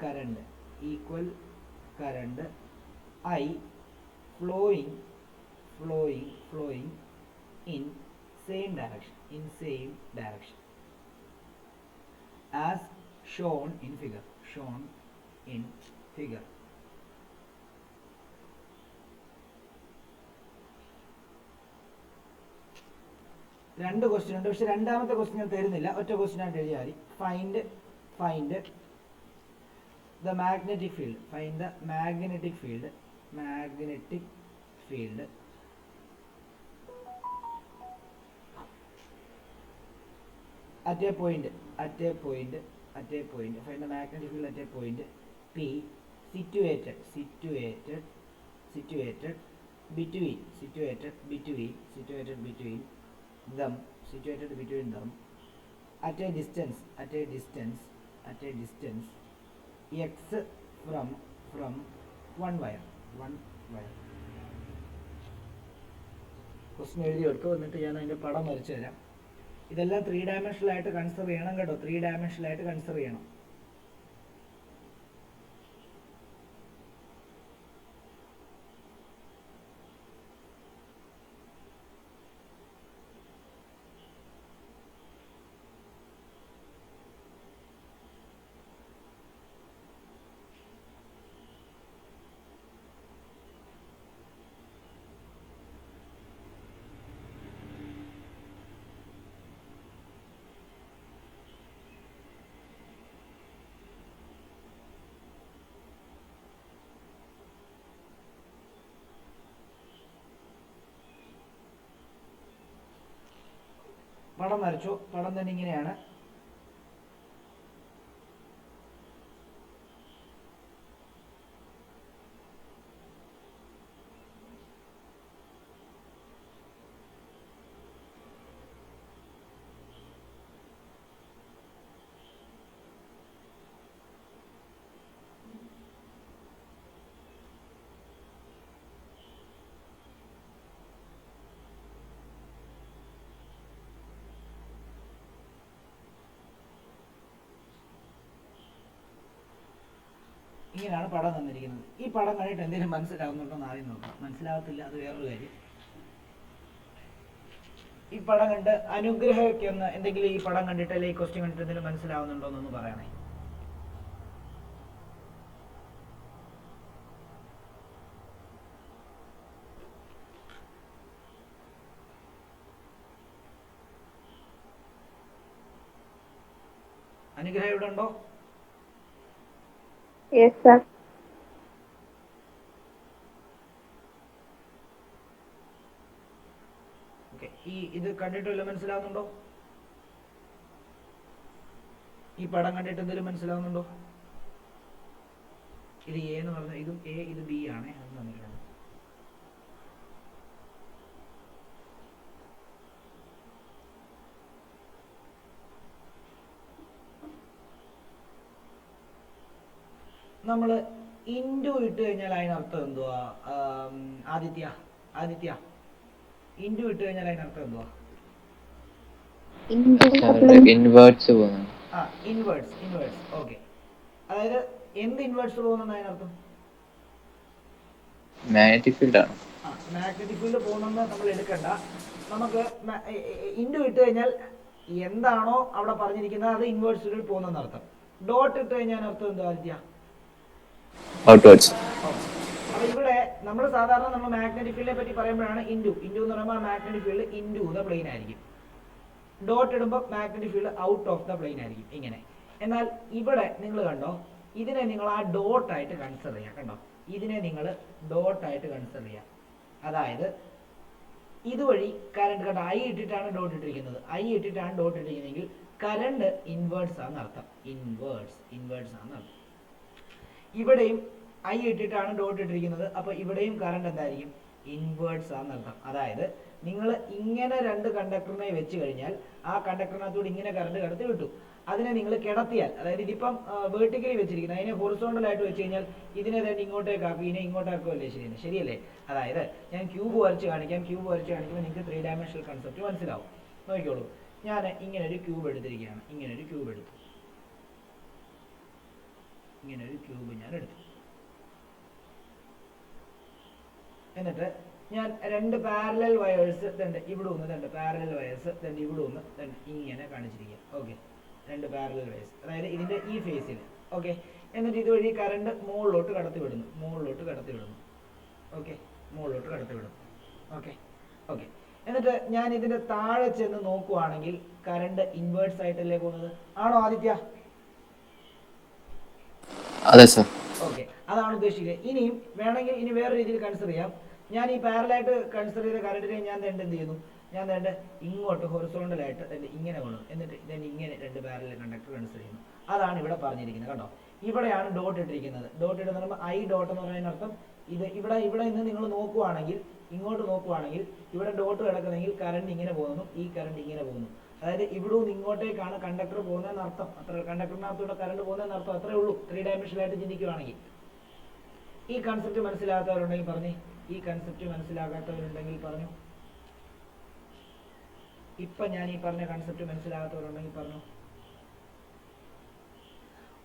current I flowing in same direction as shown in figure. രണ്ട് ക്വസ്റ്റ്യൻ ഉണ്ട്, പക്ഷെ രണ്ടാമത്തെ ക്വസ്റ്റ്യൻ ഞാൻ തരുന്നില്ല, ഒറ്റ ക്വസ്റ്റ്യൻ ആയിട്ട് എഴുതിയാൽ മതി. Find the magnetic field at a point find the magnetic field at a point P situated between them at a distance x from one wire. Question എഴുതി എടുക്കും, എന്നിട്ട് ഞാൻ അതിൻ്റെ പടം വരച്ചു തരാം. ഇതെല്ലാം 3 dimensional ആയിട്ട് കൺസിഡർ ചെയ്യണം കേട്ടോ. 3 dimensional ആയിട്ട് കൺസിഡർ ചെയ്യണം. പടം വരച്ചു. പടം തന്നെ ഇങ്ങനെയാണ്. ഇങ്ങനെയാണ് പടം തന്നിരിക്കുന്നത്. ഈ പടം കണ്ടിട്ട് എന്തെങ്കിലും മനസ്സിലാവുന്നുണ്ടോ എന്ന് ആദ്യം നോക്കാം. മനസ്സിലാവത്തില്ല, അത് വേറൊരു കാര്യം. ഈ പടം കണ്ട് അനുഗ്രഹമൊക്കെ ഒന്ന് എന്തെങ്കിലും ഈ പടം കണ്ടിട്ട് അല്ലെങ്കിൽ ഈ ക്വസ്റ്റ്യൻ കണ്ടിട്ട് എന്തെങ്കിലും മനസ്സിലാവുന്നുണ്ടോ എന്നൊന്ന് പറയണേ. അനുഗ്രഹം ഇവിടെ ഉണ്ടോ? Yes, sir. Okay. ഇത് കണ്ടിട്ട് വല്ലതും മനസ്സിലാവുന്നുണ്ടോ? ഈ പടം കണ്ടിട്ട് എന്തെങ്കിലും മനസ്സിലാവുന്നുണ്ടോ? ഇത് എ എന്ന് പറഞ്ഞാൽ ഇതും എ, ഇത് ബി ആണ്. അത് തന്നിട്ടുണ്ട്. നമ്മൾ ഇൻഡു ഇട്ട് കഴിഞ്ഞാൽ അതിനർത്ഥം എന്തുവാ? ആദിത്യ ഇൻഡു ഇട്ട് കഴിഞ്ഞാൽ അതിനർത്ഥം എന്തുവാ? Inwards okay. അതായത് എന്ത് ഇൻവേർട്സ് പോകുന്നുണ്ട് അതിനർത്ഥം? മാഗ്നറ്റിക് ഫീൽഡ് ആണ്. മാഗ്നറ്റിക് ഫീൽഡ് പോകുന്നെന്ന് നമ്മൾ എടുക്കണ്ട. നമുക്ക് ഇൻഡു ഇട്ട് കഴിഞ്ഞാൽ എന്താണോ അവിടെ പറഞ്ഞിരിക്കുന്നത് അത് ഇൻവേർട്സിൽ പോകുന്നെന്ന് അർത്ഥം. ഡോട്ട് ഇട്ട് കഴിഞ്ഞാൽ അർത്ഥം എന്താ ആദിത്യ? ഔട്ട്വേർഡ്സ്. അപ്പൊ ഇവിടെ നമ്മൾ സാധാരണ നമ്മൾ മാഗ്നറ്റിക് ഫീൽഡിനെ പറ്റി പറയുമ്പോഴാണ് ഇൻഡു എന്ന് പറയുമ്പോൾ magnetic field into the plain ആയിരിക്കും. ഡോട്ട് ഇടുമ്പോൾ magnetic field out of the plain ആയിരിക്കും ഇങ്ങനെ. എന്നാൽ ഇവിടെ നിങ്ങൾ കണ്ടോ, ഇതിനെ നിങ്ങൾ ആ ഡോട്ടായിട്ട് കൺസിഡർ ചെയ്യാം. കണ്ടോ, ഇതിനെ നിങ്ങൾ ഡോട്ടായിട്ട് കൺസിഡർ ചെയ്യാം. അതായത് ഇതുവഴി കറണ്ട് കണ്ട ഐ ഇട്ടിട്ടാണ് ഡോട്ട് ഇട്ടിരിക്കുന്നത്, ഐ ഇട്ടിട്ടാണ് ഡോട്ട് ഇട്ടിരിക്കുന്നതെങ്കിൽ കറണ്ട് ഇൻവേർട്സ് ആണ് അർത്ഥം, ഇൻവേർട്സ് ആണ് അർത്ഥം. ഇവിടെയും ഐ ഇട്ടിട്ടാണ് ഡോട്ട് ഇട്ടിരിക്കുന്നത്, അപ്പൊ ഇവിടെയും കറണ്ട് എന്തായിരിക്കും, ഇൻവേർട്സ് ആണ് അർത്ഥം. അതായത് നിങ്ങൾ ഇങ്ങനെ രണ്ട് കണ്ടക്ടറിനെ വെച്ച് കഴിഞ്ഞാൽ ആ കണ്ടക്ടറിനകത്തൂടെ ഇങ്ങനെ കറണ്ട് കടത്തി വിട്ടു. അതിനെ നിങ്ങൾ കിടത്തിയാൽ, അതായത് ഇതിപ്പം വേർട്ടിക്കലി വെച്ചിരിക്കുന്നത്, അതിനെ ഹൊറിസോണ്ടൽ ആയിട്ട് വെച്ച് കഴിഞ്ഞാൽ ഇതിനെ തന്നെ ഇങ്ങോട്ടേക്കാക്കും, ഇതിനെ ഇങ്ങോട്ടാക്കുമല്ലേ, ശരിയല്ലേ? അതായത് ഞാൻ ക്യൂബ് വരച്ച് കാണിക്കാം, ക്യൂബ് വരച്ച് കാണിക്കുമ്പോൾ നിങ്ങൾക്ക് 3 ഡയമെൻഷണൽ കൺസെപ്റ്റ് മനസ്സിലാവും. നോക്കിക്കോളൂ, ഞാൻ ഇങ്ങനെ ഒരു ക്യൂബ് എടുത്തിരിക്കുകയാണ്, ഇങ്ങനെ ഒരു ക്യൂബ് എടുത്തു, ഇങ്ങനെ ഒരു ക്യൂബ് ഞാൻ എടുത്തു. എന്നിട്ട് ഞാൻ രണ്ട് പാരലൽ വയേഴ്സ് ഇവിടെ ഒന്ന് പാരലൽ വയേഴ്സ് ഇവിടെ ഒന്ന് ഇങ്ങനെ കാണിച്ചിരിക്കുക. ഓക്കെ, രണ്ട് പാരലൽ വയേഴ്സ്, അതായത് ഇതിന്റെ ഈ ഫേസിൽ. ഓക്കെ, എന്നിട്ട് ഇതുവഴി കറണ്ട് മുകളിലോട്ട് കടത്തി വിടുന്നു. ഓക്കെ, മുകളിലോട്ട് കടത്തി വിടുന്നു. ഓക്കെ, എന്നിട്ട് ഞാൻ ഇതിന്റെ താഴെ ചെന്ന് നോക്കുവാണെങ്കിൽ കറണ്ട് ഇൻവേർട്സ് ആയിട്ടല്ലേ പോകുന്നത്, ആണോ ആദിത്യ? അതെ സർ. ഓക്കെ, അതാണ് ഉദ്ദേശിക്കുന്നത്. ഇനിയും വേണമെങ്കിൽ ഇനി വേറെ രീതിയിൽ കൺസിഡർ ചെയ്യാം. ഞാൻ ഈ പാരലായിട്ട് കൺസിഡർ ചെയ്ത കറണ്ടിനെ ഞാൻ എന്ത് ചെയ്യുന്നു, ഞാൻ ഇങ്ങോട്ട് ഹൊറിസോണ്ടലായിട്ട് ഇങ്ങനെ കൊണ്ടു, എന്നിട്ട് ഇങ്ങനെ രണ്ട് പാരലൽ കണ്ടക്ടർ കൺസിഡർ ചെയ്യുന്നു. അതാണ് ഇവിടെ പറഞ്ഞിരിക്കുന്നത്. കണ്ടോ, ഇവിടെയാണ് ഡോട്ട് ഇട്ടിരിക്കുന്നത്. ഡോട്ട് ഇടുന്ന പറയുമ്പോൾ ഐ ഡോട്ട് എന്ന് പറയുന്ന അർത്ഥം ഇത് ഇവിടെ നിന്ന് നിങ്ങൾ നോക്കുവാണെങ്കിൽ, ഇങ്ങോട്ട് നോക്കുവാണെങ്കിൽ ഇവിടെ ഡോട്ട് കിടക്കുന്നെങ്കിൽ കറണ്ട് ഇങ്ങനെ പോകുന്നു, ഈ കറണ്ട് ഇങ്ങനെ പോകുന്നു. അതായത് ഇവിടെ നിന്ന് ഇങ്ങോട്ടേക്കാണ് കണ്ടക്ടർ പോകുന്നതെന്ന് അർത്ഥം. അത്ര കണ്ടക്ടറിനകത്തൂടെ കറണ്ട് പോകുന്നതെന്ന് അർത്ഥം, അത്രേ ഉള്ളൂ. 3 ഡയമെൻഷനായിട്ട് ചിന്തിക്കുകയാണെങ്കിൽ. ഈ കൺസെപ്റ്റ് മനസ്സിലാക്കാത്തവരുണ്ടെങ്കിൽ പറഞ്ഞു, ഇപ്പൊ ഞാൻ ഈ പറഞ്ഞ കൺസെപ്റ്റ് മനസ്സിലാകാത്തവരുണ്ടെങ്കിൽ പറഞ്ഞു.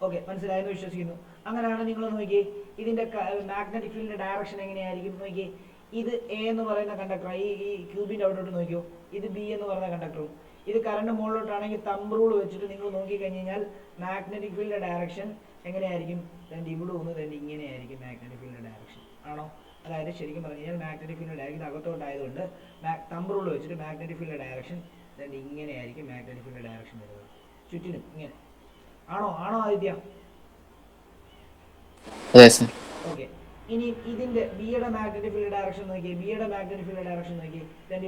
ഓക്കെ, മനസ്സിലായെന്ന് വിശ്വസിക്കുന്നു. അങ്ങനെയാണ് നിങ്ങൾ നോക്കിയേ, ഇതിന്റെ മാഗ്നറ്റിക് ഫീൽഡിന്റെ ഡയറക്ഷൻ എങ്ങനെയായിരിക്കും നോക്കിയേ. ഇത് എ എന്ന് പറയുന്ന കണ്ടക്ടർ, ഈ ക്യൂബിന്റെ അവിടോട്ട് നോക്കിയോ, ഇത് ബി എന്ന് പറയുന്ന കണ്ടക്ടറും. ഇത് കറണ്ട് മുകളിലോട്ടാണെങ്കിൽ തമ്പ് റൂൾ വെച്ചിട്ട് നിങ്ങൾ നോക്കി കഴിഞ്ഞ് കഴിഞ്ഞാൽ മാഗ്നറ്റിക് ഫീൽഡിന്റെ ഡയറക്ഷൻ എങ്ങനെയായിരിക്കും, ഇവിടെ ഒന്ന് ഇങ്ങനെയായിരിക്കും മാഗ്നറ്റിക് ഫീൽഡിന്റെ ഡയറക്ഷൻ, ആണോ? അതായത് ശരിക്കും പറഞ്ഞു കഴിഞ്ഞാൽ മാഗ്നറ്റിക് ഫീൽഡിന്റെ ഡയറക്ഷൻ അകത്തോട്ടായതുകൊണ്ട് തമ്പ് റൂൾ വെച്ചിട്ട് മാഗ്നറ്റിക് ഫീൽഡിന്റെ ഡയറക്ഷൻ ഇങ്ങനെയായിരിക്കും മാഗ്നറ്റിക് ഫീൽഡിന്റെ ഡയറക്ഷൻ വരുന്നത്, ചുറ്റിനും ഇങ്ങനെ, ആണോ ആദിത്യ? ഓക്കെ, ഇനി ഇതിന്റെ ബിയുടെ മാഗ്നറ്റിക് ഫീൽഡ് ഡയറക്ഷൻ നോക്കി,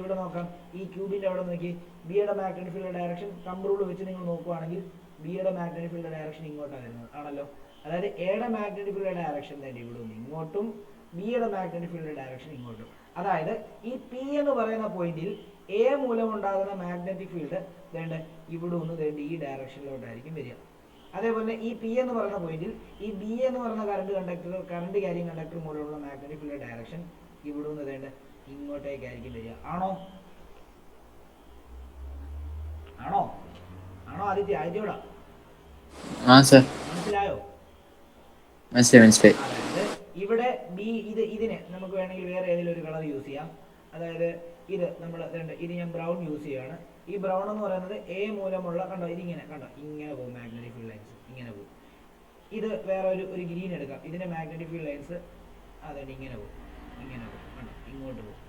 ഇവിടെ നോക്കാം. ഈ ക്യൂബിന്റെ അവിടെ നോക്കി, ബിയുടെ magnetic field direction thumb rule വെച്ച് നിങ്ങൾ നോക്കുവാണെങ്കിൽ ബിയുടെ മാഗ്നറ്റിക് ഫീൽഡ് ഡയറക്ഷൻ ഇങ്ങോട്ടാണ് വരുന്നത്, ആണല്ലോ? അതായത് എയുടെ മാഗ്നറ്റിക് ഫീൽഡ് ഡയറക്ഷൻ ഇവിടെ നിന്ന് ഇങ്ങോട്ടും, ബിയുടെ മാഗ്നറ്റിക് ഫീൽഡ് ഡയറക്ഷൻ ഇങ്ങോട്ടും. അതായത് ഈ പി എന്ന് പറയുന്ന പോയിന്റിൽ എ മൂലം ഉണ്ടാകുന്ന മാഗ്നറ്റിക് ഫീൽഡ് ഇവിടെ ഒന്ന് ഈ ഡയറക്ഷനിലോട്ടായിരിക്കും വരിക. അതേപോലെ ഈ പി എന്ന് പറയുന്ന പോയിന്റിൽ ഈ ബി എന്ന് പറയുന്ന കറണ്ട് ക്യാരിങ് കണ്ടക്ടർ മൂലമുള്ള മാഗ്നറ്റിക് ഫീൽഡ് ഡയറക്ഷൻ ഇവിടെ നിന്ന് ഇങ്ങോട്ടേക്കായിരിക്കും വരിക, ആണോ ആദിത്യോടാ? മനസ്സിലായോ? മനസ്സിലായി. അതായത് ഇവിടെ ബി ഇതിനെ നമുക്ക് വേണമെങ്കിൽ വേറെ ഏതെങ്കിലും ഒരു കളർ യൂസ് ചെയ്യാം. അതായത് ഇത് ഇത് ഞാൻ ബ്രൗൺ യൂസ് ചെയ്യാണ്. ഈ ബ്രൗൺ എന്ന് പറയുന്നത് എ മൂലമുള്ള ഇങ്ങനെ പോകും മാഗ്നറ്റിക് ഫീൽഡ് ലൈൻസ്, ഇങ്ങനെ പോകും. ഇത് വേറെ ഒരു ഗ്രീൻ എടുക്കാം, ഇതിന്റെ മാഗ്നറ്റിക് ഫീൽഡ് ലൈൻസ് ഇങ്ങനെ പോകും, ഇങ്ങോട്ട് പോകും.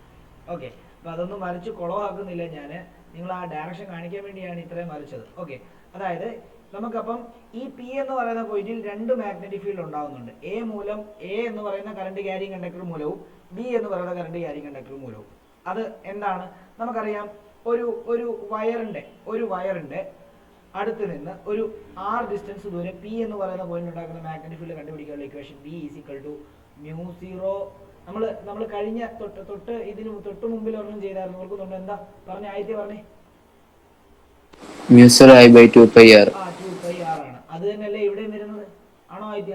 ഓക്കെ, അപ്പൊ അതൊന്നും വരച്ച് കുളമാക്കുന്നില്ല ഞാൻ, നിങ്ങൾ ആ ഡയറക്ഷൻ കാണിക്കാൻ വേണ്ടിയാണ് ഇത്രയും വരച്ചത്. ഓക്കെ, അതായത് നമുക്കപ്പം ഈ പി എന്ന് പറയുന്ന പോയിന്റിൽ രണ്ട് മാഗ്നറ്റിക് ഫീൽഡ് ഉണ്ടാകുന്നുണ്ട്. എ മൂലം എ എന്ന് പറയുന്ന കറണ്ട് ക്യാരിങ് കണ്ടക്ടർ മൂലവും ബി എന്ന് പറയുന്ന കറണ്ട് ക്യാരിങ് കണ്ടക്ടർ മൂലവും. അത് എന്താണ് നമുക്കറിയാം. ഒരു വയറിന്റെ അടുത്ത് നിന്ന് ഒരു r ഡിസ്റ്റൻസ് ദൂരെ പി എന്ന് പറയുന്ന പോയിന്റ് ഉണ്ടാക്കുന്ന മാഗ്നറ്റിക് ഫീൽഡ് കണ്ടുപിടിക്കാനുള്ള ഇക്വേഷൻ B =μ0. നമ്മൾ കഴിഞ്ഞ ഇതിന് തൊട്ട് മുമ്പിൽ ഒരെണ്ണം ചെയ്തായിരുന്നു, ഓർക്കുന്നുണ്ടോ? എന്താ പറഞ്ഞ ആദ്യത്തെ പറഞ്ഞേ? μ0I/2πr. 2πr ആണ്. അത് തന്നെയല്ലേ ഇവിടെ വരുന്നത്, ആണോ ആദ്യ?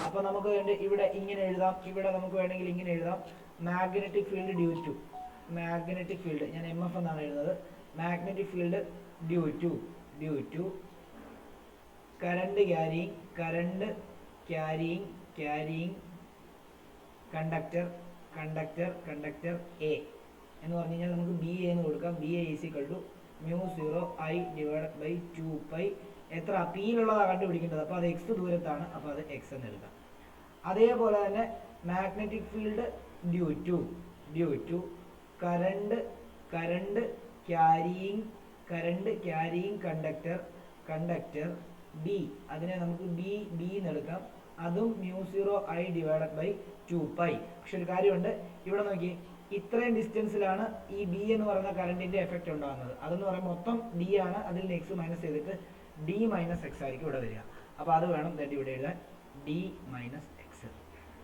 അപ്പൊ നമുക്ക് ഇവിടെ ഇങ്ങനെ എഴുതാം, ഇവിടെ നമുക്ക് വേണമെങ്കിൽ ഇങ്ങനെ എഴുതാം. മാഗ്നറ്റിക് ഫീൽഡ് ഞാൻ MF എന്നാണ് എഴുതുന്നത്. Magnetic field due to current carrying conductor A എന്ന് പറഞ്ഞു കഴിഞ്ഞാൽ നമുക്ക് BA എന്ന് കൊടുക്കാം. BA =μ0I/2π. എത്ര പിയിലുള്ളതാ കണ്ടുപിടിക്കേണ്ടത്, അപ്പൊ അത് x ദൂരത്താണ്, അപ്പൊ അത് x എന്ന് എടുക്കാം. അതേപോലെ തന്നെ magnetic field due to current carrying conductor B, അതിനെ നമുക്ക് B എന്ന് എടുക്കാം. അതും μ0I/2π. പക്ഷെ ഒരു കാര്യമുണ്ട്, ഇവിടെ നോക്കി, ഇത്രയും ഡിസ്റ്റൻസിലാണ് ഈ ബി എന്ന് പറയുന്ന കറണ്ടിന്റെ എഫക്റ്റ് ഉണ്ടാകുന്നത്. അതെന്ന് പറയുമ്പോൾ മൊത്തം ഡി ആണ്, അതിൽ നിന്ന് എക്സ് മൈനസ് ചെയ്തിട്ട് ഡി മൈനസ് എക്സ് ആയിരിക്കും ഇവിടെ വരിക. അപ്പോൾ അത് വേണം ഇവിടെ എഴുതാൻ, ഡി മൈനസ് എക്സ്.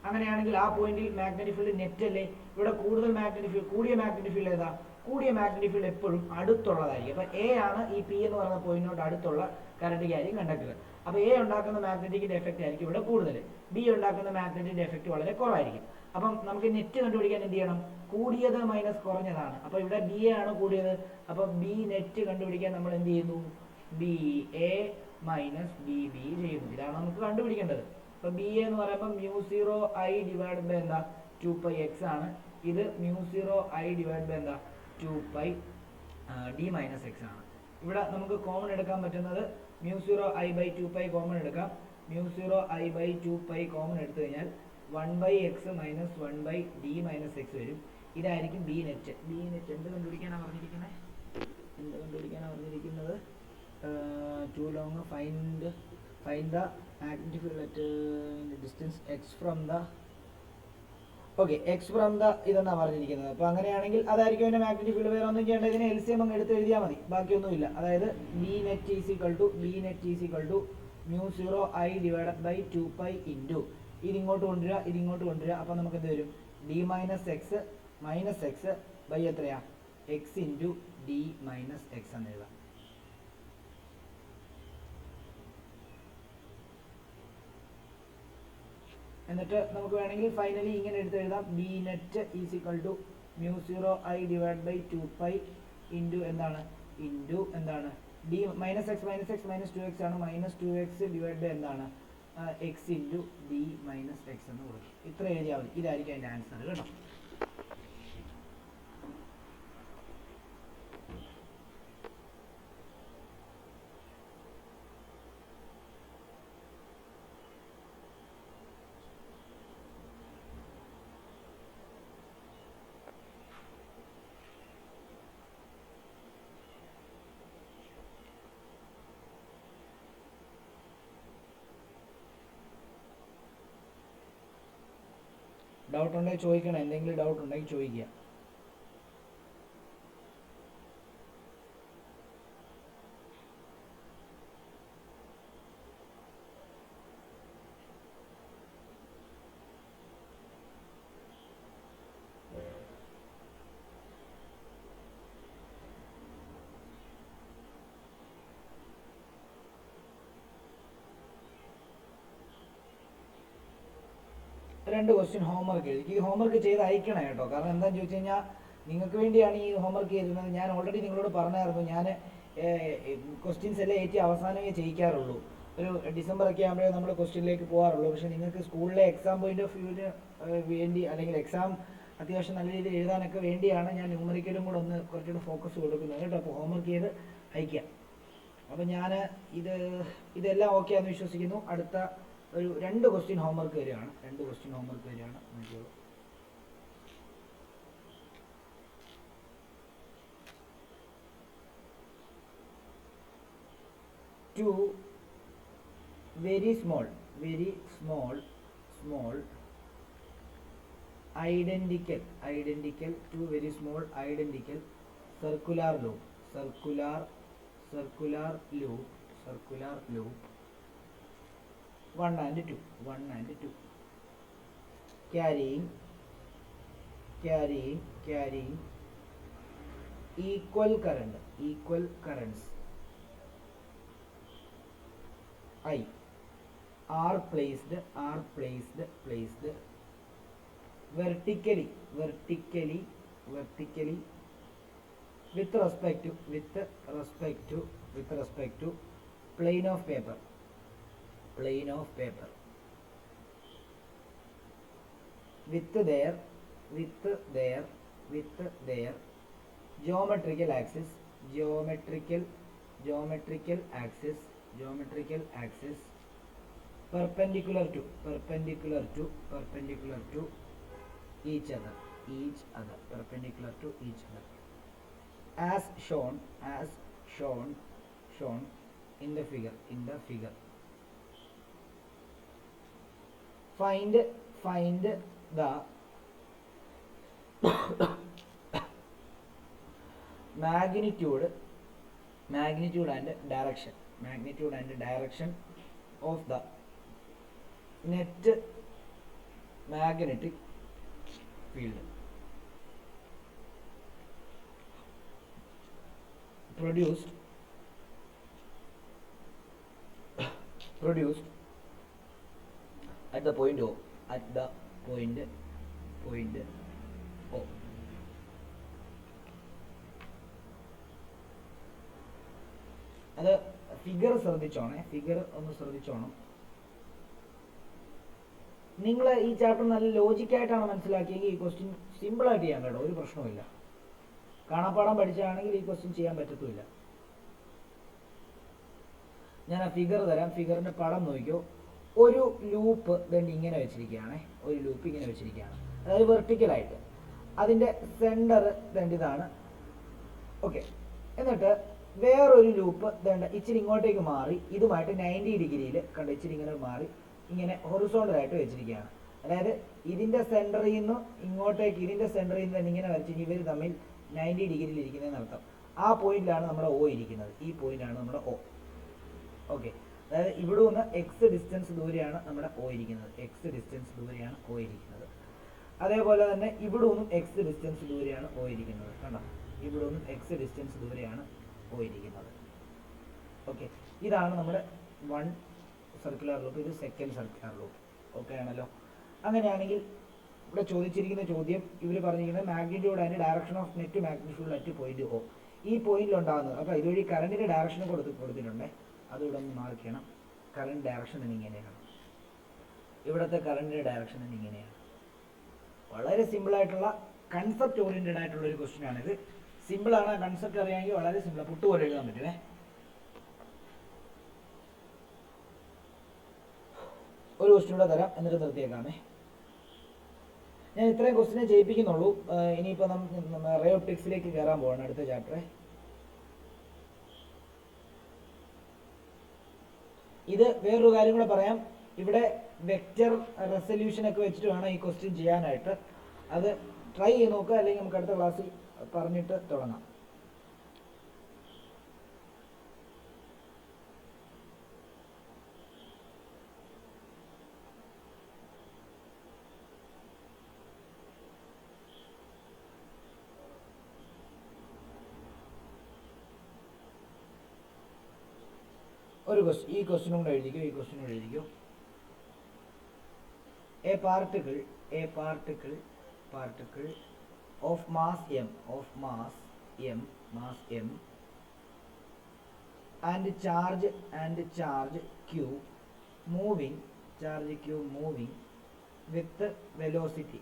അങ്ങനെയാണെങ്കിൽ ആ പോയിന്റിൽ മാഗ്നറ്റിക് ഫീൽഡ് നെറ്റ് അല്ലേ? ഇവിടെ കൂടുതൽ മാഗ്നറ്റിക് ഫീൽഡ്, കൂടിയ മാഗ്നറ്റിക് ഫീൽഡ് ഏതാ? കൂടിയ മാഗ്നറ്റിക് ഫീൽഡ് എപ്പോഴും അടുത്തുള്ളതായിരിക്കും. അപ്പോൾ എ ആണ് ഈ പി എന്ന് പറയുന്ന പോയിന്റിനോട് അടുത്തുള്ള കറണ്ട് ക്യാരിങ് കണ്ടക്ടർ. അപ്പോൾ എ ഉണ്ടാക്കുന്ന മാഗ്നറ്റിക്കിന്റെ എഫക്റ്റ് ആയിരിക്കും ഇവിടെ കൂടുതൽ, ബി ഉണ്ടാക്കുന്ന മാഗ്നറ്റിന്റെ എഫക്റ്റ് വളരെ കുറവായിരിക്കും. അപ്പം നമുക്ക് നെറ്റ് കണ്ടുപിടിക്കാൻ എന്ത് ചെയ്യണം? കൂടിയത് മൈനസ് കുറഞ്ഞതാണ്. അപ്പോൾ ഇവിടെ ബി എ ആണ് കൂടിയത്, അപ്പോൾ ബി നെറ്റ് കണ്ടുപിടിക്കാൻ നമ്മൾ എന്ത് ചെയ്യുന്നു? B A minus B B ചെയ്യുന്നു. ഇതാണ് നമുക്ക് കണ്ടുപിടിക്കേണ്ടത്. അപ്പോൾ ബി എ എന്ന് പറയുമ്പോൾ μ0 I ഡിവൈഡ് ബൈ എന്താ 2π x ആണ്. ഇത് μ0 I ഡിവൈഡ് ബൈ എന്താ 2π d മൈനസ് എക്സ് ആണ്. ഇവിടെ നമുക്ക് കോമൺ എടുക്കാൻ പറ്റുന്നത് μ0 I ബൈ 2π കോമൺ എടുക്കാം. μ0 I ബൈ 2π കോമൺ എടുത്തു കഴിഞ്ഞാൽ 1/x minus 1/d minus X വരും. ഇതായിരിക്കും ബി നെറ്റ്. ബി നെറ്റ് എന്ത് കണ്ടുപിടിക്കാനാണ് പറഞ്ഞിരിക്കുന്നത്? Too long, find the magnetic field at the distance x from the x from the ഇതെന്നാണ് പറഞ്ഞിരിക്കുന്നത്. അപ്പോൾ അങ്ങനെയാണെങ്കിൽ അതായിരിക്കും അതിൻ്റെ മാഗ്നറ്റിക് ഫീൽഡ്. വേറെ ഒന്നും ചെയ്യേണ്ട, ഇതിനെ LCM അങ്ങ് എടുത്ത് എഴുതിയാൽ മതി, ബാക്കിയൊന്നുമില്ല. അതായത് B net is equal to μ0 I divided by 2π into ഇതിങ്ങോട്ട് കൊണ്ടുവരിക. അപ്പോൾ നമുക്ക് എന്ത് വരും? ഡി മൈനസ് എക്സ് ബൈ എത്രയാ? X into D minus X എന്ന് എഴുതാം. എന്നിട്ട് നമുക്ക് വേണമെങ്കിൽ ഫൈനലി ഇങ്ങനെ എടുത്ത് എഴുതാം, B net is equal to μ0 I divide by 2π into എന്താണ് D minus X minus 2x ആണ്, മൈനസ് 2x ഡിവൈഡ് ബൈ എന്താണ് X into D minus X എന്ന് കൊടുക്കും. ഇത്ര എഴുതിയാൽ മതി. ഇതായിരിക്കും അതിൻ്റെ ആൻസർ കേട്ടോ. ഡൗട്ട് ഉണ്ടെങ്കിൽ ചോദിക്കണം, എന്തെങ്കിലും ഡൗട്ട് ഉണ്ടെങ്കിൽ ചോദിക്കുക. രണ്ട് ക്വസ്റ്റ്യൻ ഹോംവർക്ക് എഴുതി. ഈ ഹോംവർക്ക് ചെയ്ത് അയക്കണം കേട്ടോ. കാരണം എന്താണെന്ന് ചോദിച്ചു കഴിഞ്ഞാൽ നിങ്ങൾക്ക് വേണ്ടിയാണ് ഈ ഹോംവർക്ക് ചെയ്തിരുന്നത്. ഞാൻ ഓൾറെഡി നിങ്ങളോട് പറഞ്ഞായിരുന്നു, ഞാൻ ക്വസ്റ്റ്യൻസ് എല്ലാം ഏറ്റി അവസാനമേ ചെയ്യിക്കാറുള്ളൂ. ഒരു ഡിസംബർ ഒക്കെ ആകുമ്പോഴേ നമ്മൾ ക്വസ്റ്റ്യനിലേക്ക് പോകാറുള്ളൂ. പക്ഷേ നിങ്ങൾക്ക് സ്കൂളിലെ എക്സാം പോയിന്റ് ഓഫ് വ്യൂവിന് വേണ്ടി, അല്ലെങ്കിൽ എക്സാം അത്യാവശ്യം നല്ല രീതിയിൽ എഴുതാനൊക്കെ വേണ്ടിയാണ് ഞാൻ ന്യൂമറിക്കലും കൂടെ ഒന്ന് കുറച്ചുകൂടെ ഫോക്കസ് കൊടുക്കുന്നത് കേട്ടോ. അപ്പോൾ ഹോംവർക്ക് ചെയ്ത് അയക്കുക. അപ്പോൾ ഞാൻ ഇതെല്ലാം ഓക്കെ ആണെന്ന് വിശ്വസിക്കുന്നു. അടുത്ത ഒരു 2 ക്വസ്റ്റ്യൻ ഹോംവർക്ക് വരികയാണ്. 2 very small identical 2 very small identical circular loop circular loop 1 and 2 carrying equal currents I are placed vertically with respect to plane of paper with their geometrical axis perpendicular to each other as shown in the figure. Find the magnitude and direction of the net magnetic field produced at the point O. അത് ഫിഗർ ഒന്ന് ശ്രദ്ധിച്ചോണം. നിങ്ങൾ ഈ ചാപ്റ്റർ നല്ല ലോജിക്കായിട്ടാണ് മനസ്സിലാക്കിയെങ്കിൽ ഈ ക്വസ്റ്റ്യൻ സിമ്പിളായിട്ട് ചെയ്യാൻ കേട്ടോ, ഒരു പ്രശ്നവുമില്ല. കാണാപ്പാടം പഠിച്ചാണെങ്കിൽ ഈ ക്വസ്റ്റ്യൻ ചെയ്യാൻ പറ്റത്തുമില്ല. ഞാൻ ആ ഫിഗർ തരാം. ഫിഗറിന്റെ പടം നോക്കിയോ. ഒരു ലൂപ്പ് ഇങ്ങനെ വെച്ചിരിക്കുകയാണ്. അതായത് വെർട്ടിക്കലായിട്ട്. അതിൻ്റെ സെൻറ്റർ ഇതാണ്. ഓക്കെ. എന്നിട്ട് വേറൊരു ലൂപ്പ് ഇച്ചിരി ഇങ്ങോട്ടേക്ക് മാറി ഇതുമായിട്ട് 90 ഡിഗ്രിയിൽ ഇച്ചിരി ഇങ്ങനെ മാറി ഇങ്ങനെ ഹൊറിസോണ്ടലായിട്ട് വെച്ചിരിക്കുകയാണ്. അതായത് ഇതിൻ്റെ സെൻറ്ററിൽ നിന്ന് ഇങ്ങോട്ടേക്ക് ഇങ്ങനെ വരച്ച് ഇവർ തമ്മിൽ 90 ഡിഗ്രിയിൽ ഇരിക്കുന്നതെന്ന് അർത്ഥം. ആ പോയിന്റിലാണ് നമ്മുടെ O ഇരിക്കുന്നത്. ഈ പോയിന്റാണ് നമ്മുടെ O. ഓക്കെ. അതായത് ഇവിടെ നിന്ന് എക്സ് ഡിസ്റ്റൻസ് ദൂരെയാണ് നമ്മുടെ O ഇരിക്കുന്നത്. അതേപോലെ തന്നെ ഇവിടെ നിന്നും എക്സ് ഡിസ്റ്റൻസ് ദൂരെയാണ് O ഇരിക്കുന്നത്. കണ്ടോ, ഇവിടെ നിന്നും എക്സ് ഡിസ്റ്റൻസ് ദൂരെയാണ് O ഇരിക്കുന്നത്. ഓക്കെ. ഇതാണ് നമ്മുടെ 1 സർക്കുലർ ലൂപ്പ്. ഇത് സെക്കൻഡ് സർക്കുലർ ലൂപ്പ്. ഓക്കെ ആണല്ലോ. അങ്ങനെയാണെങ്കിൽ ഇവിടെ ചോദിച്ചിരിക്കുന്ന ചോദ്യം, ഇവർ പറഞ്ഞിരിക്കുന്നത് magnitude and direction of net magnitude at point O. ഈ പോയിന്റിൽ ഉണ്ടാകുന്നത്. അപ്പോൾ ഇതുവഴി കറണ്ടിൻ്റെ ഡയറക്ഷൻ കൊടുത്തിട്ടുണ്ട്. അതുകൂടെ ഒന്ന് മാർക്ക് ചെയ്യണം. കറണ്ട് ഡയറക്ഷൻ എന്നിങ്ങനെയാണ്. ഇവിടുത്തെ കറണ്ടിൻ്റെ ഡയറക്ഷൻ എന്നിങ്ങനെയാണ്. വളരെ സിമ്പിളായിട്ടുള്ള കൺസെപ്റ്റ് ഓറിയൻറ്റഡ് ആയിട്ടുള്ള ഒരു ക്വസ്റ്റ്യൻ ആണിത്. സിമ്പിളാണ്. കൺസെപ്റ്റ് അറിയാമെങ്കിൽ വളരെ സിമ്പിളാണ്. പുട്ടുപോലെ എഴുതാൻ പറ്റുമേ. ഒരു ക്വസ്റ്റ്യൻ കൂടെ തരാം, എന്നിട്ട് നിർത്തിയേക്കാമേ. ഞാൻ ഇത്രയും ക്വസ്റ്റിനെ ചെയ്യിപ്പിക്കുന്നുള്ളൂ. ഇനിയിപ്പോൾ റേ ഒപ്റ്റിക്സിലേക്ക് കയറാൻ പോവാണ്, അടുത്ത ചാപ്റ്റർ. ഇത് വേറൊരു കാര്യം കൂടെ പറയാം. ഇവിടെ വെക്റ്റർ റെസൊല്യൂഷൻ ഒക്കെ വെച്ചിട്ട് വേണം ഈ ക്വസ്റ്റ്യൻ ചെയ്യാനായിട്ട്. അത് ട്രൈ ചെയ്ത് നോക്കുക, അല്ലെങ്കിൽ നമുക്ക് അടുത്ത ക്ലാസ്സിൽ പറഞ്ഞിട്ട് തുടങ്ങാം. ഈ ക്വസ്റ്റ്യനും കൂടെ എഴുതിക്കോ. A particle of mass m and charge q moving with velocity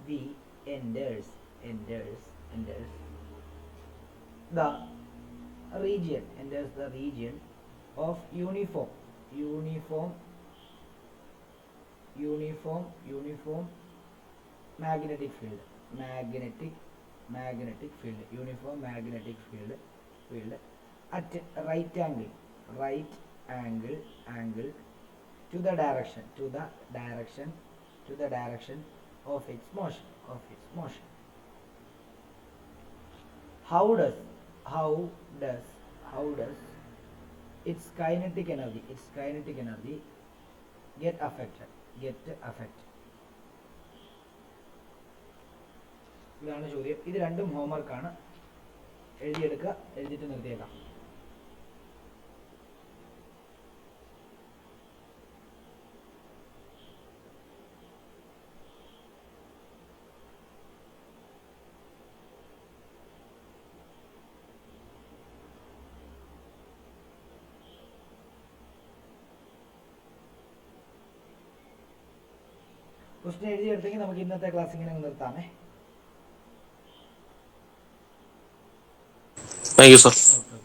v enters the region of uniform magnetic field uniform magnetic field at right angle to the direction of its motion. How does its kinetic energy get affected? ഇതാണ് ചോദ്യം. ഇത് രണ്ടും ഹോംവർക്കാണ്. എഴുതിയെടുക്കുക, എഴുതിയിട്ട് നിർത്തിയേക്കാം. ക്വസ്റ്റ്യൻ എഴുതിയെടുത്തെങ്കിൽ നമുക്ക് ഇന്നത്തെ ക്ലാസ് ഇങ്ങനെ നിർത്താമേ. Thank you sir. ഓക്കെ.